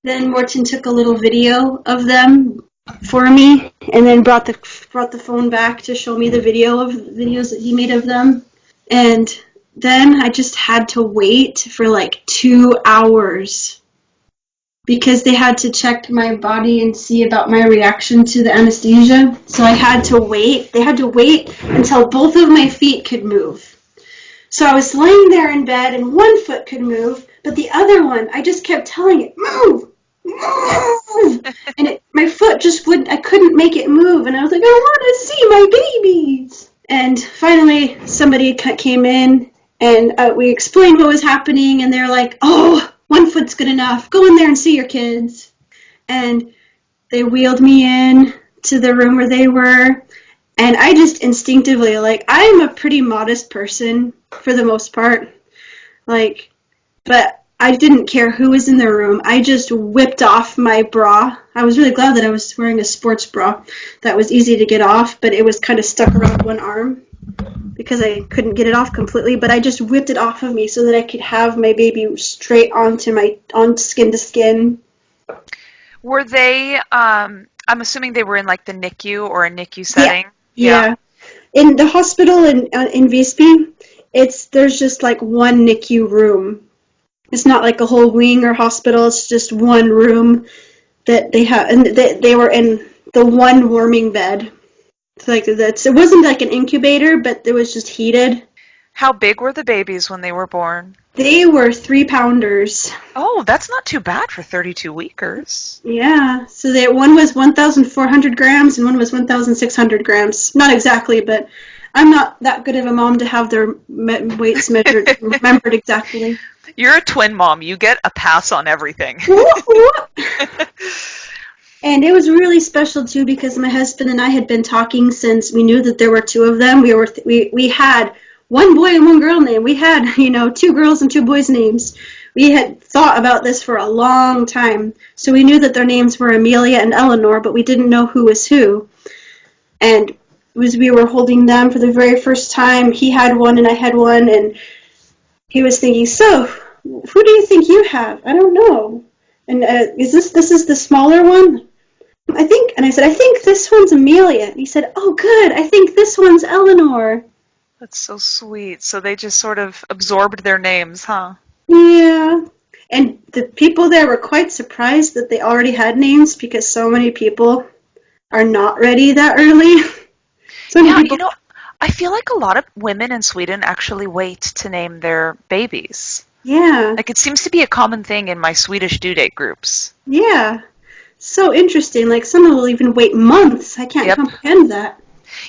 then Morton took a little video of them for me, and then brought the phone back to show me the videos that he made of them. And then I just had to wait for like 2 hours because they had to check my body and see about my reaction to the anesthesia. So I had to wait. They had to wait until both of my feet could move. So I was laying there in bed and one foot could move, but the other one, I just kept telling it, move, move. And my foot just I couldn't make it move. And I was like, I want to see my babies. And finally somebody came in, and we explained what was happening, and they're like, oh, 1 foot's good enough. Go in there and see your kids. And they wheeled me in to the room where they were, And I just instinctively, like, I'm a pretty modest person for the most part. Like, but I didn't care who was in the room. I just whipped off my bra. I was really glad that I was wearing a sports bra that was easy to get off, but it was kind of stuck around one arm because I couldn't get it off completely. But I just whipped it off of me so that I could have my baby straight on skin to skin. Were they, I'm assuming they were in like the NICU or a NICU setting? Yeah. In the hospital in Visby, there's just like one NICU room. It's not like a whole wing or hospital. It's just one room that they have, and they were in the one warming bed. It's like it wasn't like an incubator, but it was just heated. How big were the babies when they were born? They were 3-pounders. Oh, that's not too bad for 32 weekers. Yeah, so one was 1,400 grams and one was 1,600 grams. Not exactly, but I'm not that good of a mom to have their weights remembered exactly. You're a twin mom. You get a pass on everything. And it was really special too because my husband and I had been talking since we knew that there were two of them. We had one boy and one girl name. We had, 2 girls and 2 boys names. We had thought about this for a long time. So we knew that their names were Amelia and Eleanor, but we didn't know who was who. And as we were holding them for the very first time, he had one and I had one, and he was thinking, so, who do you think you have? I don't know. And this is the smaller one? And I said, I think this one's Amelia. And he said, oh, good. I think this one's Eleanor. That's so sweet. So they just sort of absorbed their names, huh? Yeah. And the people there were quite surprised that they already had names because so many people are not ready that early. I feel like a lot of women in Sweden actually wait to name their babies. Yeah. Like, it seems to be a common thing in my Swedish due date groups. Yeah. So interesting. Like, someone will even wait months. I can't comprehend that.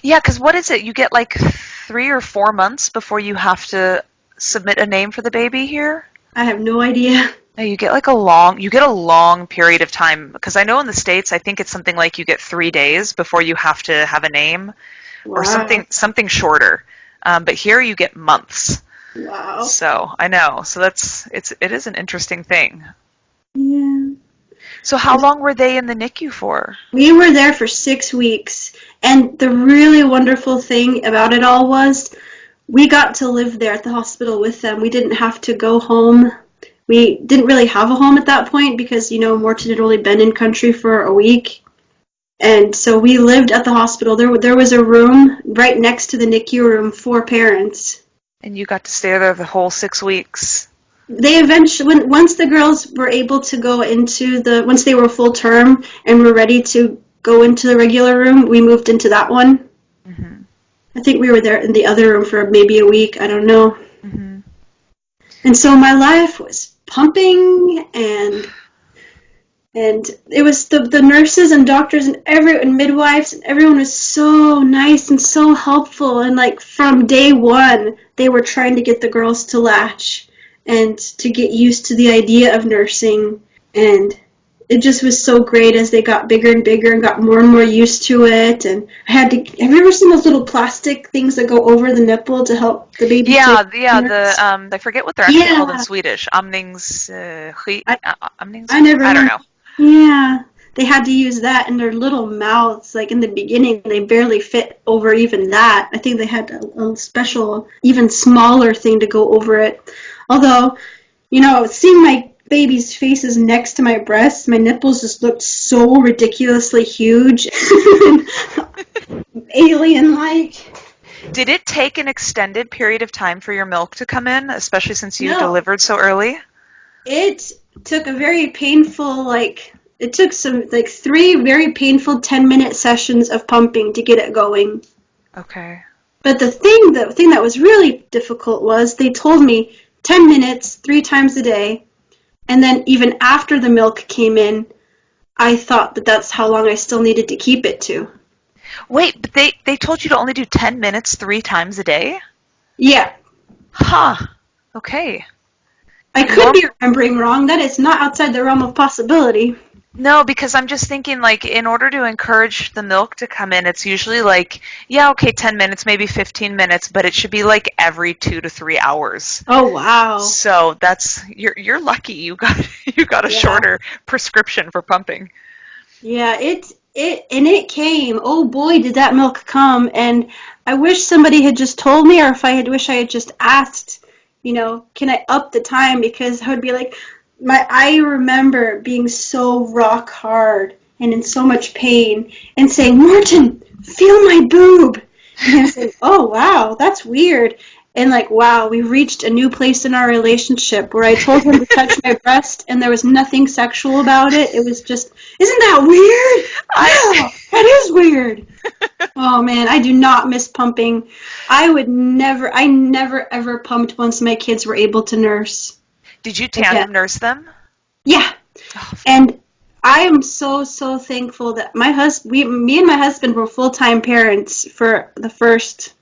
Yeah, because what is it? You get like 3 or 4 months before you have to submit a name for the baby here? I have no idea. No, you get a long period of time. Because I know in the States, I think it's something like you get 3 days before you have to have a name. Wow. Or something shorter. But here you get months. Wow. So I know. So it is an interesting thing. Yeah. So how long were they in the NICU for? We were there for 6 weeks. And the really wonderful thing about it all was we got to live there at the hospital with them. We didn't have to go home. We didn't really have a home at that point because, Morton had only been in country for a week. And so we lived at the hospital. There was a room right next to the NICU room for parents. And you got to stay there the whole 6 weeks. They eventually, once the girls were able to go once they were full term and were ready to go into the regular room, we moved into that one. Mm-hmm. I think we were there in the other room for maybe a week. I don't know. Mm-hmm. And so my life was pumping and it was the nurses and doctors and midwives and everyone was so nice and so helpful, and like from day one they were trying to get the girls to latch and to get used to the idea of nursing, and it just was so great as they got bigger and bigger and got more and more used to it. And have you ever seen those little plastic things that go over the nipple to help the baby? I forget what they're actually called in Swedish. I don't know. Yeah, they had to use that in their little mouths. Like in the beginning, they barely fit over even that. I think they had a special, even smaller thing to go over it. Although, seeing my baby's faces next to my breasts, my nipples just looked so ridiculously huge. Alien-like. Did it take an extended period of time for your milk to come in, especially since you delivered so early? It took a very painful, it took 3 very painful 10-minute sessions of pumping to get it going. Okay. But the thing that was really difficult was they told me 10 minutes, 3 times a day, and then even after the milk came in, I thought that that's how long I still needed to keep it to. Wait, but they told you to only do 10 minutes 3 times a day? Yeah. Huh. Okay. I could be remembering wrong. That is not outside the realm of possibility. No, because I'm just thinking, like, in order to encourage the milk to come in, it's usually like, yeah, okay, 10 minutes, maybe 15 minutes, but it should be like every 2 to 3 hours. Oh, wow. So you're lucky you got you got a Yeah. shorter prescription for pumping. Yeah, it came. Oh boy, did that milk come. And I wish somebody had just told me, or if I had wish I had just asked, can I up the time? Because I would be like, I remember being so rock hard and in so much pain and saying, Morton, feel my boob. And I was like, oh wow, that's weird. And like, wow, we reached a new place in our relationship where I told him to touch my breast and there was nothing sexual about it. It was just, isn't that weird? Yeah, that is weird. Oh man, I do not miss pumping. I never ever pumped once my kids were able to nurse. Did you tandem nurse them? Yeah. And I am so, so thankful that me and my husband were full-time parents for the first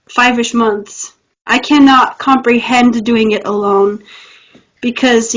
5-ish months. I cannot comprehend doing it alone because,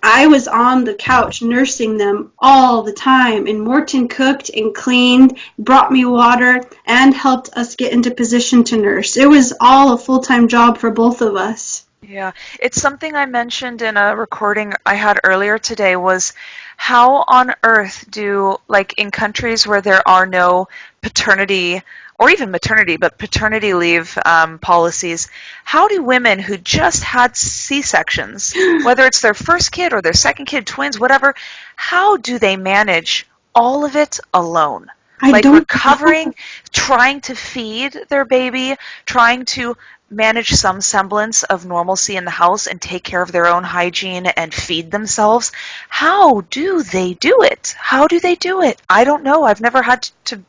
I was on the couch nursing them all the time, and Morton cooked and cleaned, brought me water, and helped us get into position to nurse. It was all a full-time job for both of us. Yeah, it's something I mentioned in a recording I had earlier today was how on earth do, like in countries where there are no paternity or even maternity, but paternity leave policies, how do women who just had C-sections, whether it's their first kid or their second kid, twins, whatever, how do they manage all of it alone? I don't recovering, trying to feed their baby, trying to manage some semblance of normalcy in the house and take care of their own hygiene and feed themselves. How do they do it? How do they do it? I don't know. I've never had to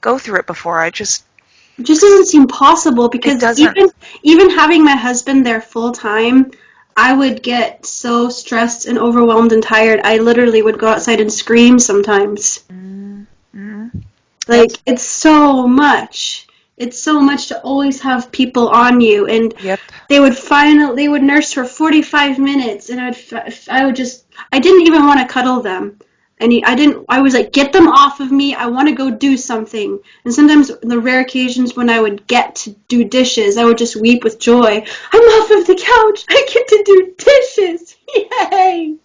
go through it before. It just doesn't seem possible because even having my husband there full time, I would get so stressed and overwhelmed and tired. I literally would go outside and scream sometimes. Mm-hmm. Like, it's so much. It's so much to always have people on you, and they would nurse for 45 minutes, and I didn't even want to cuddle them. And I was like, get them off of me. I want to go do something. And sometimes the rare occasions when I would get to do dishes, I would just weep with joy. I'm off of the couch. I get to do dishes. Yay.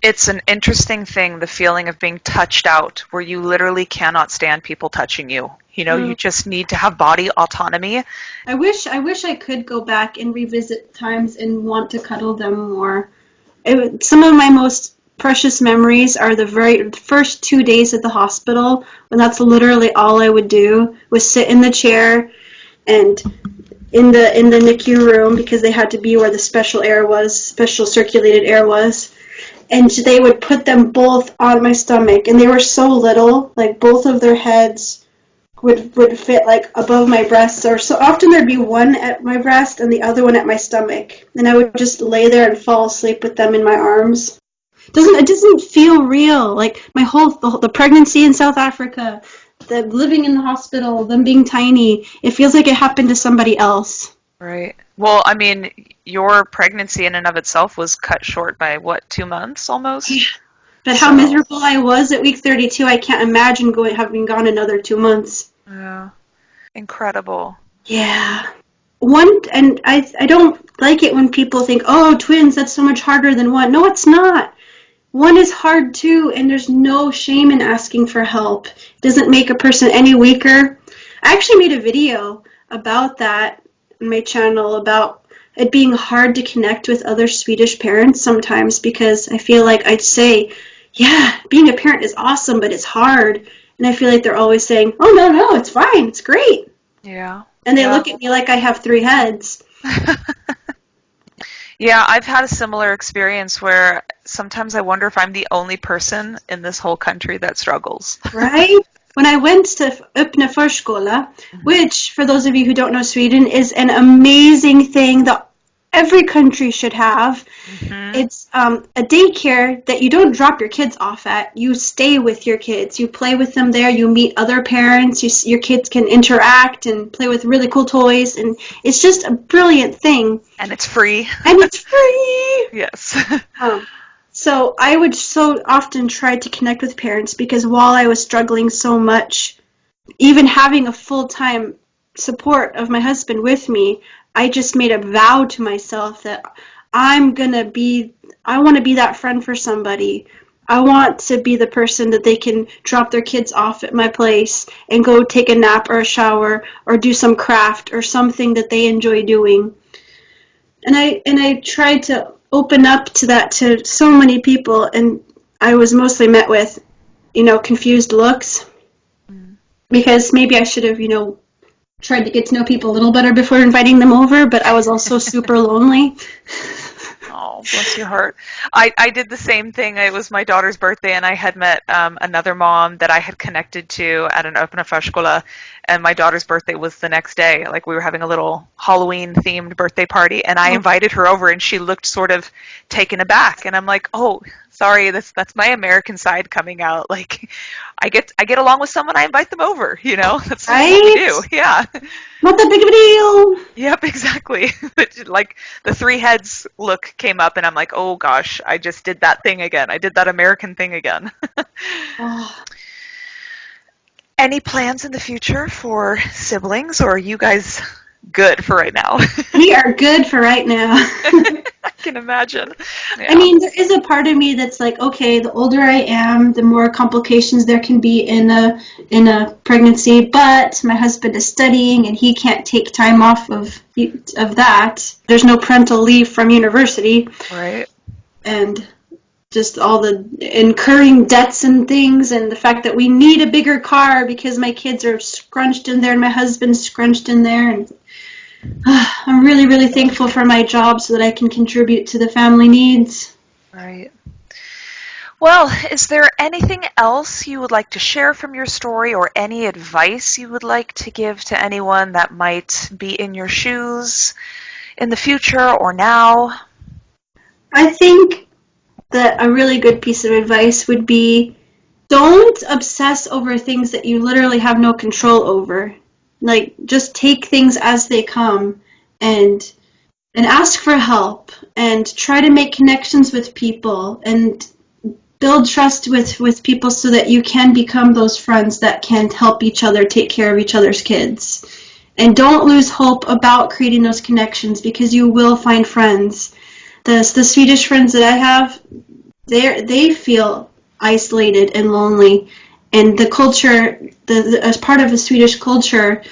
It's an interesting thing, the feeling of being touched out, where you literally cannot stand people touching you. You just need to have body autonomy. I wish I could go back and revisit times and want to cuddle them more. Some of my most precious memories are the very first 2 days at the hospital, when that's literally all I would do, was sit in the chair and in the NICU room, because they had to be where the special circulated air was. And they would put them both on my stomach, and they were so little, like both of their heads would fit like above my breasts, or so often there'd be one at my breast and the other one at my stomach, and I would just lay there and fall asleep with them in my arms. It doesn't feel real. Like the pregnancy in South Africa, the living in the hospital, them being tiny, it feels like it happened to somebody else. Right. Well, I mean, your pregnancy in and of itself was cut short by, 2 months almost? Yeah. But how miserable I was at week 32, I can't imagine having gone another 2 months. Yeah. Incredible. Yeah. And I don't like it when people think, oh, twins, that's so much harder than one. No, it's not. One is hard too, and there's no shame in asking for help. It doesn't make a person any weaker. I actually made a video about that on my channel, about it being hard to connect with other Swedish parents sometimes, because I feel like I'd say, yeah, being a parent is awesome, but it's hard. And I feel like they're always saying, oh, no, it's fine, it's great. Yeah. And they look at me like I have 3 heads. Yeah, I've had a similar experience where sometimes I wonder if I'm the only person in this whole country that struggles. Right? When I went to Öppna Förskola, which, for those of you who don't know Sweden, is an amazing thing that every country should have. Mm-hmm. It's a daycare that you don't drop your kids off at. You stay with your kids. You play with them there. You meet other parents. Your kids can interact and play with really cool toys. And it's just a brilliant thing. And it's free. And it's free! Yes. So I would so often try to connect with parents because while I was struggling so much, even having a full-time support of my husband with me, I just made a vow to myself that I want to be that friend for somebody. I want to be the person that they can drop their kids off at my place and go take a nap or a shower or do some craft or something that they enjoy doing. And I tried to open up to that to so many people, and I was mostly met with, confused looks. Because maybe I should have, tried to get to know people a little better before inviting them over, but I was also super lonely. Oh, bless your heart. I did the same thing. It was my daughter's birthday, and I had met another mom that I had connected to at an öppna förskola, and my daughter's birthday was the next day. Like, we were having a little Halloween-themed birthday party, and I invited her over, and she looked sort of taken aback, and I'm like, oh, sorry, that's my American side coming out. Like, I get along with someone, I invite them over, That's what we do. Yeah. Not that big of a deal. Yep, exactly. But like the three heads look came up, and I'm like, oh gosh, I just did that thing again. I did that American thing again. Any plans in the future for siblings, or are you guys good for right now? We are good for right now. I can imagine. Yeah. I mean, there is a part of me that's like, okay, the older I am, the more complications there can be in a pregnancy. But my husband is studying, and he can't take time off of that. There's no parental leave from university, right? And just all the incurring debts and things, and the fact that we need a bigger car because my kids are scrunched in there and my husband's scrunched in there, and I'm really, really thankful for my job so that I can contribute to the family needs. Right. Well, is there anything else you would like to share from your story, or any advice you would like to give to anyone that might be in your shoes in the future or now? I think that a really good piece of advice would be, don't obsess over things that you literally have no control over. Like, just take things as they come and ask for help and try to make connections with people and build trust with people so that you can become those friends that can help each other take care of each other's kids. And don't lose hope about creating those connections, because you will find friends. The Swedish friends that I have, they feel isolated and lonely. And the culture, as part of the Swedish culture,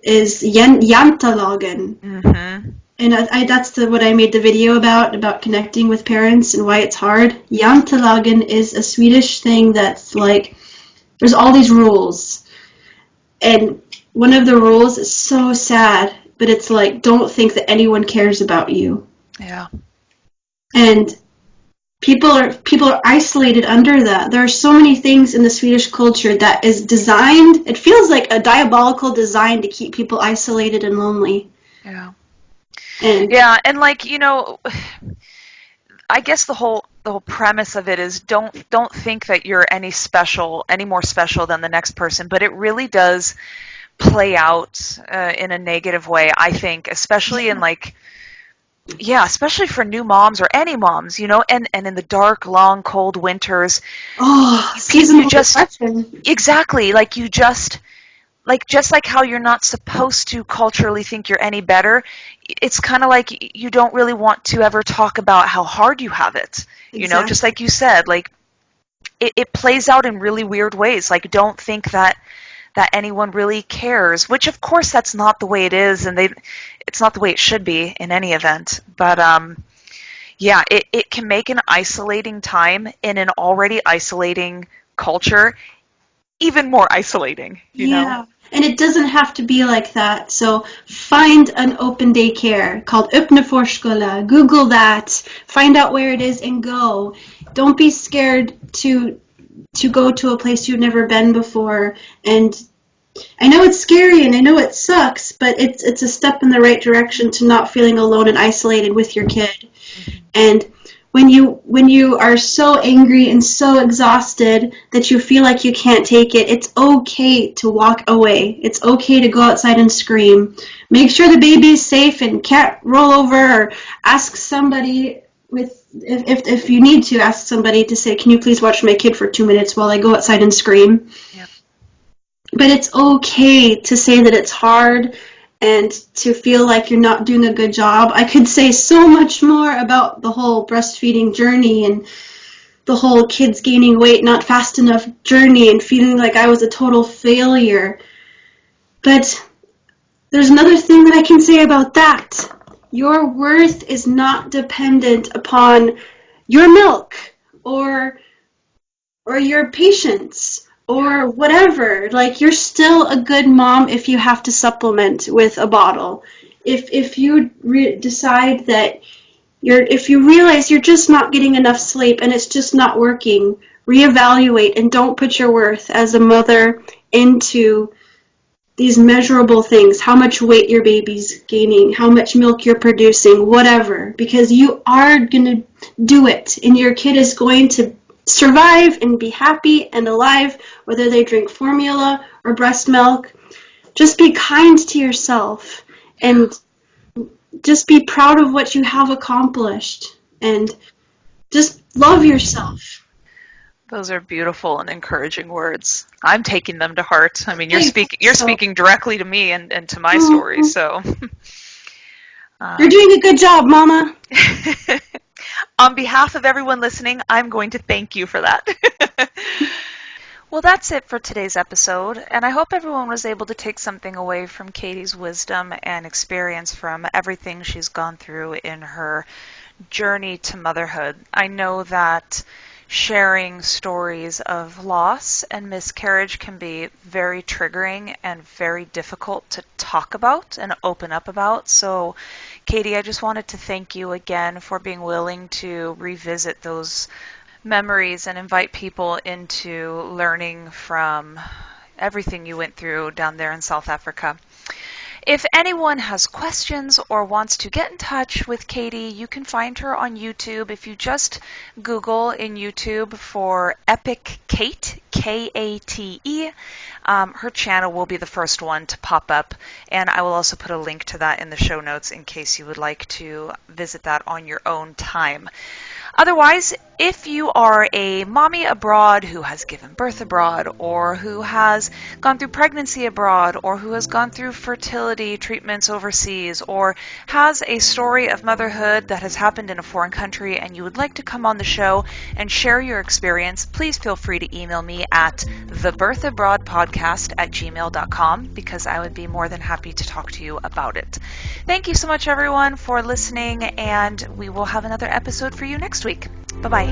is jantelagen. Mm-hmm. And that's what I made the video about connecting with parents and why it's hard. Jantelagen is a Swedish thing that's like, there's all these rules. And one of the rules is so sad, but it's like, don't think that anyone cares about you. Yeah. And people are isolated under that. There are so many things in the Swedish culture that is designed, it feels like a diabolical design to keep people isolated and lonely. Yeah. And like, I guess the whole premise of it is don't think that you're any more special than the next person, but it really does play out in a negative way, I think, especially in like, especially for new moms or any moms, and in the dark, long, cold winters. Seasonal depression. Exactly, just like how you're not supposed to culturally think you're any better, it's kind of like you don't really want to ever talk about how hard you have it. Exactly. Just like you said, like it plays out in really weird ways. Like, don't think that anyone really cares, which of course that's not the way it is, and it's not the way it should be in any event. But it can make an isolating time in an already isolating culture even more isolating, you know? And it doesn't have to be like that. So find an open daycare called öppna förskola. Google that. Find out where it is and go. Don't be scared to go to a place you've never been before. And I know it's scary and I know it sucks, but it's a step in the right direction to not feeling alone and isolated with your kid. Mm-hmm. And when you are so angry and so exhausted that you feel like you can't take it, it's okay to walk away. It's okay to go outside and scream. Make sure the baby is safe and can't roll over, or ask somebody with if you need to, ask somebody to say, can you please watch my kid for 2 minutes while I go outside and scream? Yep. But it's okay to say that it's hard and to feel like you're not doing a good job. I could say so much more about the whole breastfeeding journey and the whole kids gaining weight not fast enough journey and feeling like I was a total failure. But there's another thing that I can say about that. Your worth is not dependent upon your milk or your patience or whatever. Like, you're still a good mom if you have to supplement with a bottle. If you decide that if you realize you're just not getting enough sleep and it's just not working, reevaluate and don't put your worth as a mother into these measurable things, how much weight your baby's gaining, how much milk you're producing, whatever, because you are going to do it, and your kid is going to survive and be happy and alive, whether they drink formula or breast milk. Just be kind to yourself, and just be proud of what you have accomplished, and just love yourself. Those are beautiful and encouraging words. I'm taking them to heart. I mean, you're speaking directly to me and to my story, so. You're doing a good job, Mama. On behalf of everyone listening, I'm going to thank you for that. Well, that's it for today's episode, and I hope everyone was able to take something away from Katie's wisdom and experience from everything she's gone through in her journey to motherhood. I know that sharing stories of loss and miscarriage can be very triggering and very difficult to talk about and open up about. So, Katie, I just wanted to thank you again for being willing to revisit those memories and invite people into learning from everything you went through down there in South Africa. If anyone has questions or wants to get in touch with Katie, you can find her on YouTube. If you just Google in YouTube for Epic Kate, K-A-T-E, her channel will be the first one to pop up, and I will also put a link to that in the show notes in case you would like to visit that on your own time. Otherwise, if you are a mommy abroad who has given birth abroad, or who has gone through pregnancy abroad, or who has gone through fertility treatments overseas, or has a story of motherhood that has happened in a foreign country and you would like to come on the show and share your experience, please feel free to email me at thebirthabroadpodcast@gmail.com, because I would be more than happy to talk to you about it. Thank you so much, everyone, for listening, and we will have another episode for you next week. Bye-bye.